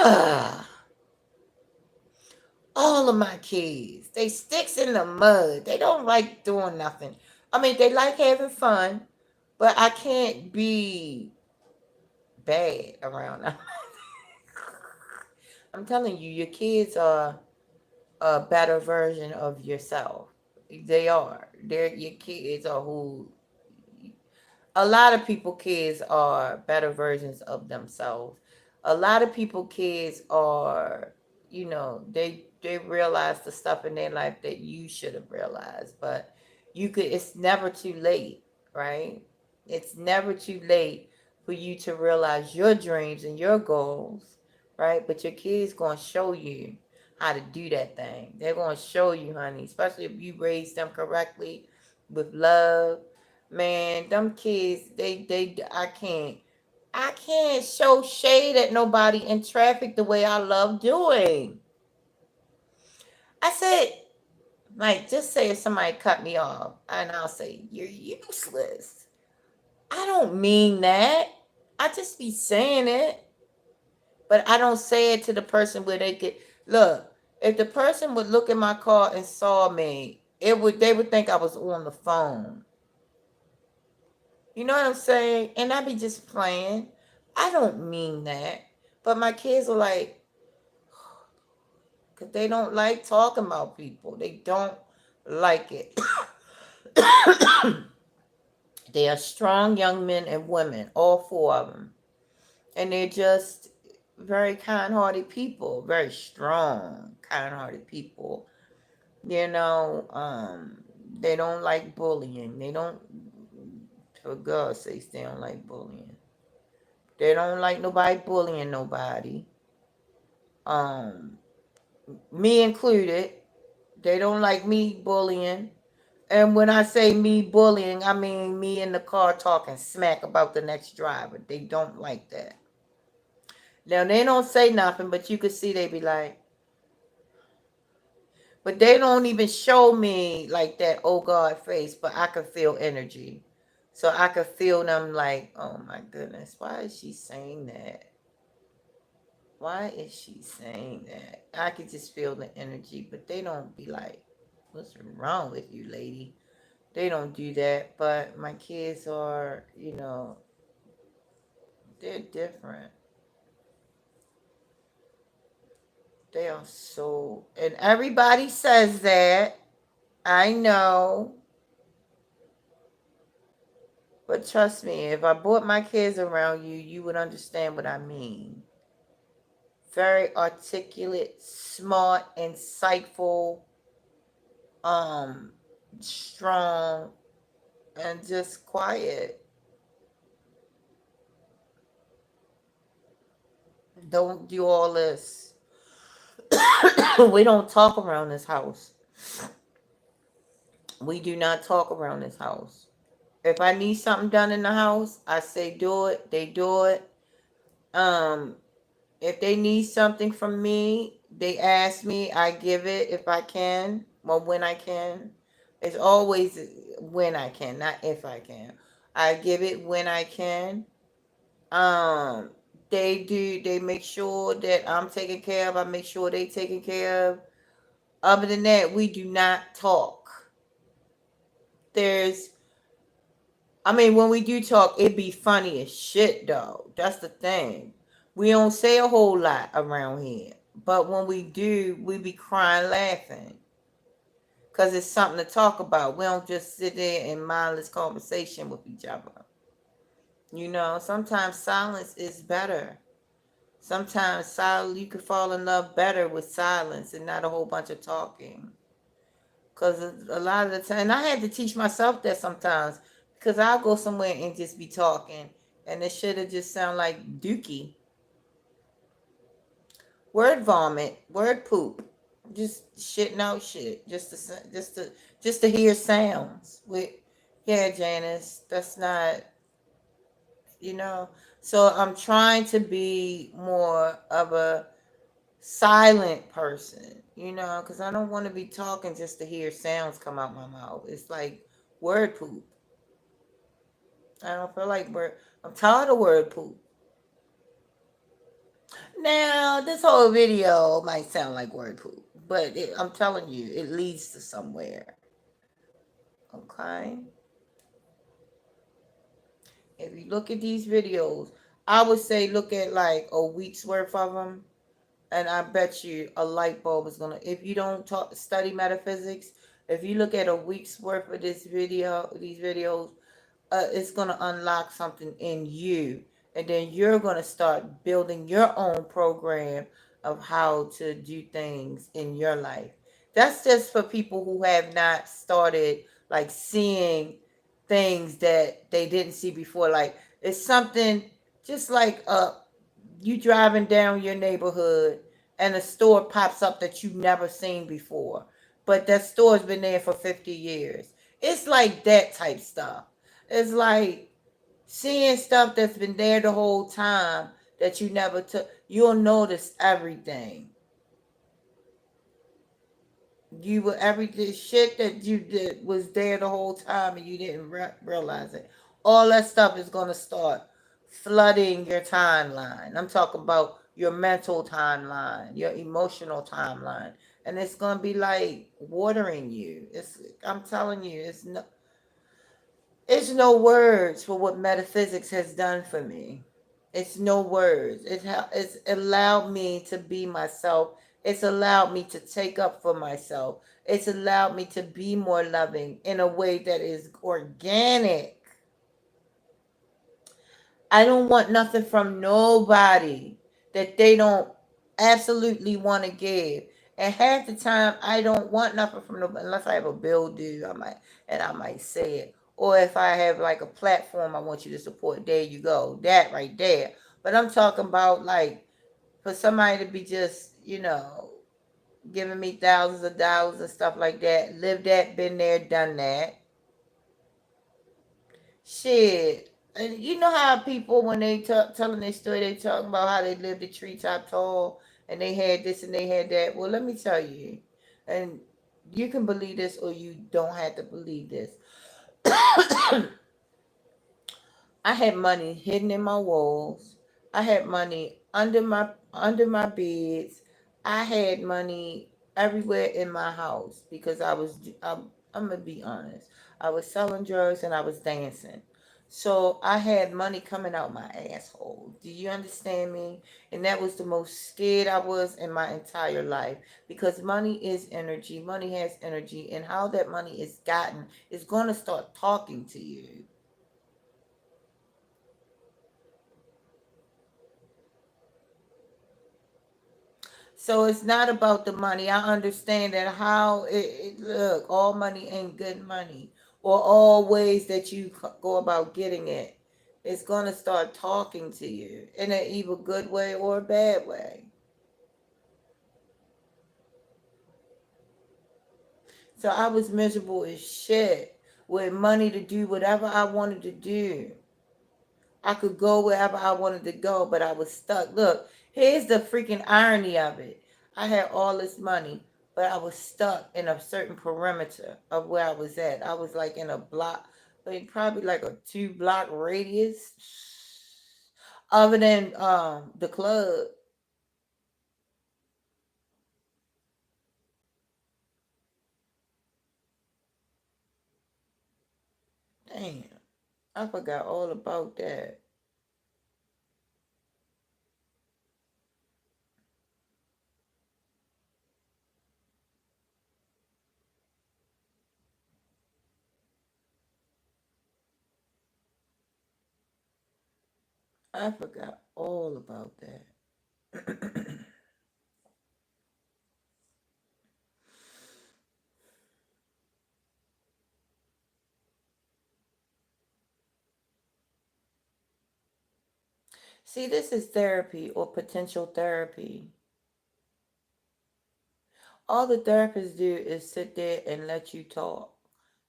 Ah, all of my kids, they sticks in the mud. They don't like doing nothing. I mean, they like having fun, but I can't be bad around them. I'm telling you, your kids are a better version of yourself. They are. They're your kids are who a lot of people kids are better versions of themselves. A lot of people kids are, they realize the stuff in their life that you should have realized, but it's never too late, right? It's never too late for you to realize your dreams and your goals, right? But your kids going to show you how to do that thing. They're going to show you, honey, especially if you raise them correctly with love. Man, them kids, I can't show shade at nobody in traffic the way I love doing. I said, like, just say if somebody cut me off, and I'll say, you're useless. I don't mean that. I just be saying it, but I don't say it to the person where they could look. If the person would look in my car and saw me, they would think I was on the phone. You know what I'm saying? And I be just playing. I don't mean that. But my kids are like, because they don't like talking about people. They don't like it. They are strong young men and women, all four of them. And they're just very kind hearted people, very strong, kind hearted people. You know, they don't like bullying. They don't, for God's sakes, they don't like bullying. They don't like nobody bullying nobody. Um, Me included. They don't like me bullying. And when I say me bullying, I mean me in the car talking smack about the next driver. They don't like that. Now they don't say nothing, but you could see they be like, but they don't even show me like that oh God face, but I can feel energy. So I could feel them like, oh my goodness, why is she saying that? Why is she saying that? I could just feel the energy, but they don't be like, what's wrong with you, lady? They don't do that. But my kids are, they're different. They are so, and everybody says that. I know. But trust me, if I brought my kids around you, you would understand what I mean. Very articulate, smart, insightful, um, strong, and just quiet. Don't do all this. We don't talk around this house. We do not talk around this house. If I need something done in the house, I say do it. They do it. Um, if they need something from me, they ask me. I give it if I can. Well, when I can. It's always when I can, not if I can. I give it when I can. Um, they do. They make sure that I'm taken care of. I make sure they taken care of. Other than that, we do not talk. There's I mean, when we do talk, it be funny as shit, though. That's the thing. We don't say a whole lot around here. But when we do, we be crying laughing. Because it's something to talk about. We don't just sit there in mindless conversation with each other. Sometimes silence is better. Sometimes you can fall in love better with silence and not a whole bunch of talking. Because a lot of the time, and I had to teach myself that sometimes, because I'll go somewhere and just be talking, and it should have just sound like dookie, word vomit, word poop, just shitting out shit, just to hear sounds. Yeah, Janice, that's not, you know. So I'm trying to be more of a silent person, because I don't want to be talking just to hear sounds come out my mouth. It's like word poop. I don't feel like word. I'm tired of word poop. Now, this whole video might sound like word poop, but I'm telling you, it leads to somewhere. Okay? If you look at these videos, I would say look at like a week's worth of them, and I bet you a light bulb is gonna. If you don't study metaphysics, if you look at a week's worth of these videos, it's going to unlock something in you, and then you're going to start building your own program of how to do things in your life. That's just for people who have not started like seeing things that they didn't see before. Like it's something just like you driving down your neighborhood and a store pops up that you've never seen before, but that store's been there for 50 years. It's like that type stuff. It's like seeing stuff that's been there the whole time that you never took. You'll notice everything. You will every shit that you did was there the whole time and you didn't realize it. All that stuff is gonna start flooding your timeline. I'm talking about your mental timeline, your emotional timeline, and it's gonna be like watering you. I'm telling you, it's no words for what metaphysics has done for me. It's no words. It's allowed me to be myself. It's allowed me to take up for myself. It's allowed me to be more loving in a way that is organic. I don't want nothing from nobody that they don't absolutely want to give. And half the time, I don't want nothing from nobody unless I have a bill due. I might say it. Or if I have like a platform I want you to support, there you go, that right there. But I'm talking about like for somebody to be just giving me thousands of dollars and stuff like that. Lived that, been there, done that. Shit. And you know how people, when they telling their story, they talking about how they lived the treetop tall and they had this and they had that. Well, let me tell you, and you can believe this or you don't have to believe this. I had money hidden in my walls. I had money under my beds. I had money everywhere in my house because I'm gonna be honest. I was selling drugs and I was dancing. So I had money coming out my asshole. Do you understand me? And that was the most scared I was in my entire life because money is energy. Money has energy, and how that money is gotten is going to start talking to you. So it's not about the money. I understand that how look, all money ain't good money, or all ways that you go about getting it. It's going to start talking to you in an either good way or a bad way. So I was miserable as shit with money to do whatever I wanted to do. I could go wherever I wanted to go, but I was stuck. Look, here's the freaking irony of it. I had all this money, but I was stuck in a certain perimeter of where I was at. I was like in a block, like probably like a 2 block radius. Other than the club. Damn, I forgot all about that. I forgot all about that. See, this is therapy or potential therapy. All the therapists do is sit there and let you talk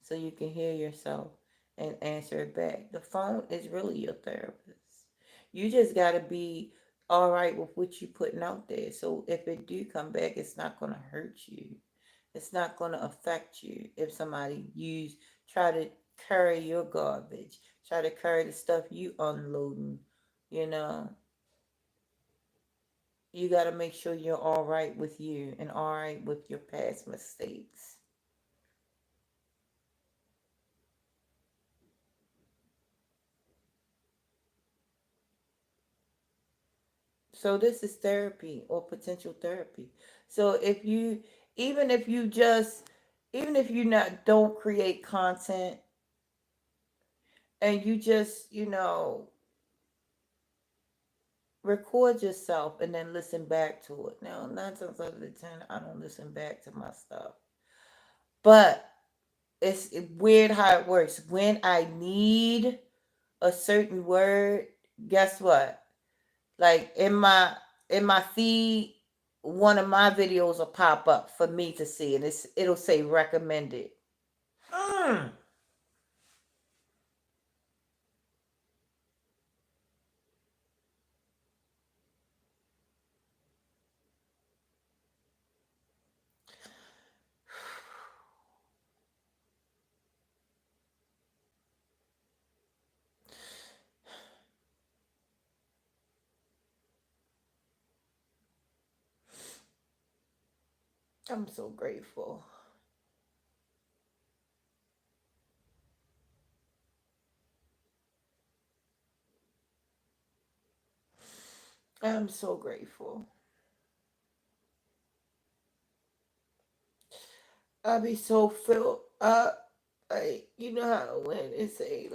so you can hear yourself and answer it back. The phone is really your therapist. You just got to be all right with what you putting out there. So if it do come back, it's not going to hurt you. It's not going to affect you if somebody try to carry your garbage, try to carry the stuff you unloading, you know. You got to make sure you're all right with you and all right with your past mistakes. So this is therapy or potential therapy. So if you even if you just even if you not don't create content and you just, record yourself and then listen back to it. Now, 9 times out of the 10, I don't listen back to my stuff. But it's weird how it works. When I need a certain word, guess what? Like in my feed, one of my videos will pop up for me to see, and it'll say recommended. Mm, I'm so grateful. I'm so grateful. I be so filled up. Like, you know how when it say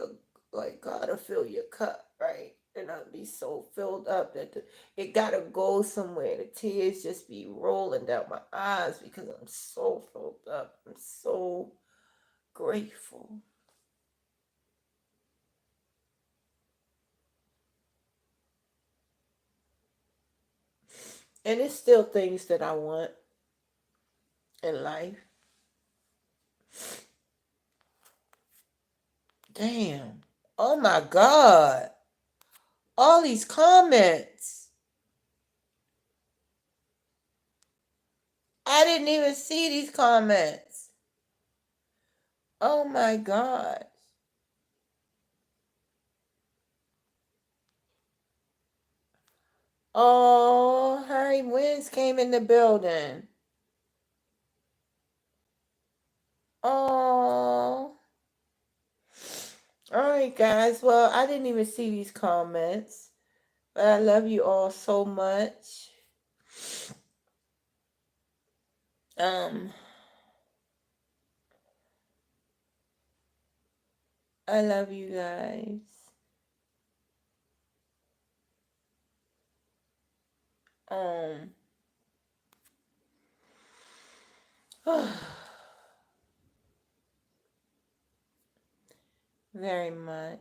like gotta fill your cup, right? And I'd be so filled up that it gotta go somewhere. The tears just be rolling down my eyes because I'm so filled up. I'm so grateful. And it's still things that I want in life. Damn. Oh my God. All these comments. I didn't even see these comments. Oh my God. Oh, Harry Wins came in the building. Oh. All right, guys. Well, I didn't even see these comments, but I love you all so much. Um, I love you guys. Um, very much.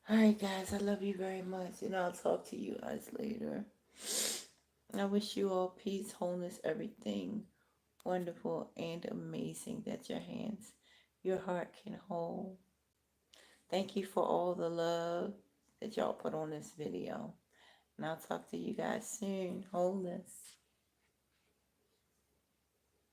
All right, guys. I love you very much, and I'll talk to you guys later. I wish you all peace, wholeness, everything wonderful and amazing that your heart can hold. Thank you for all the love that y'all put on this video. And I'll talk to you guys soon. Wholeness.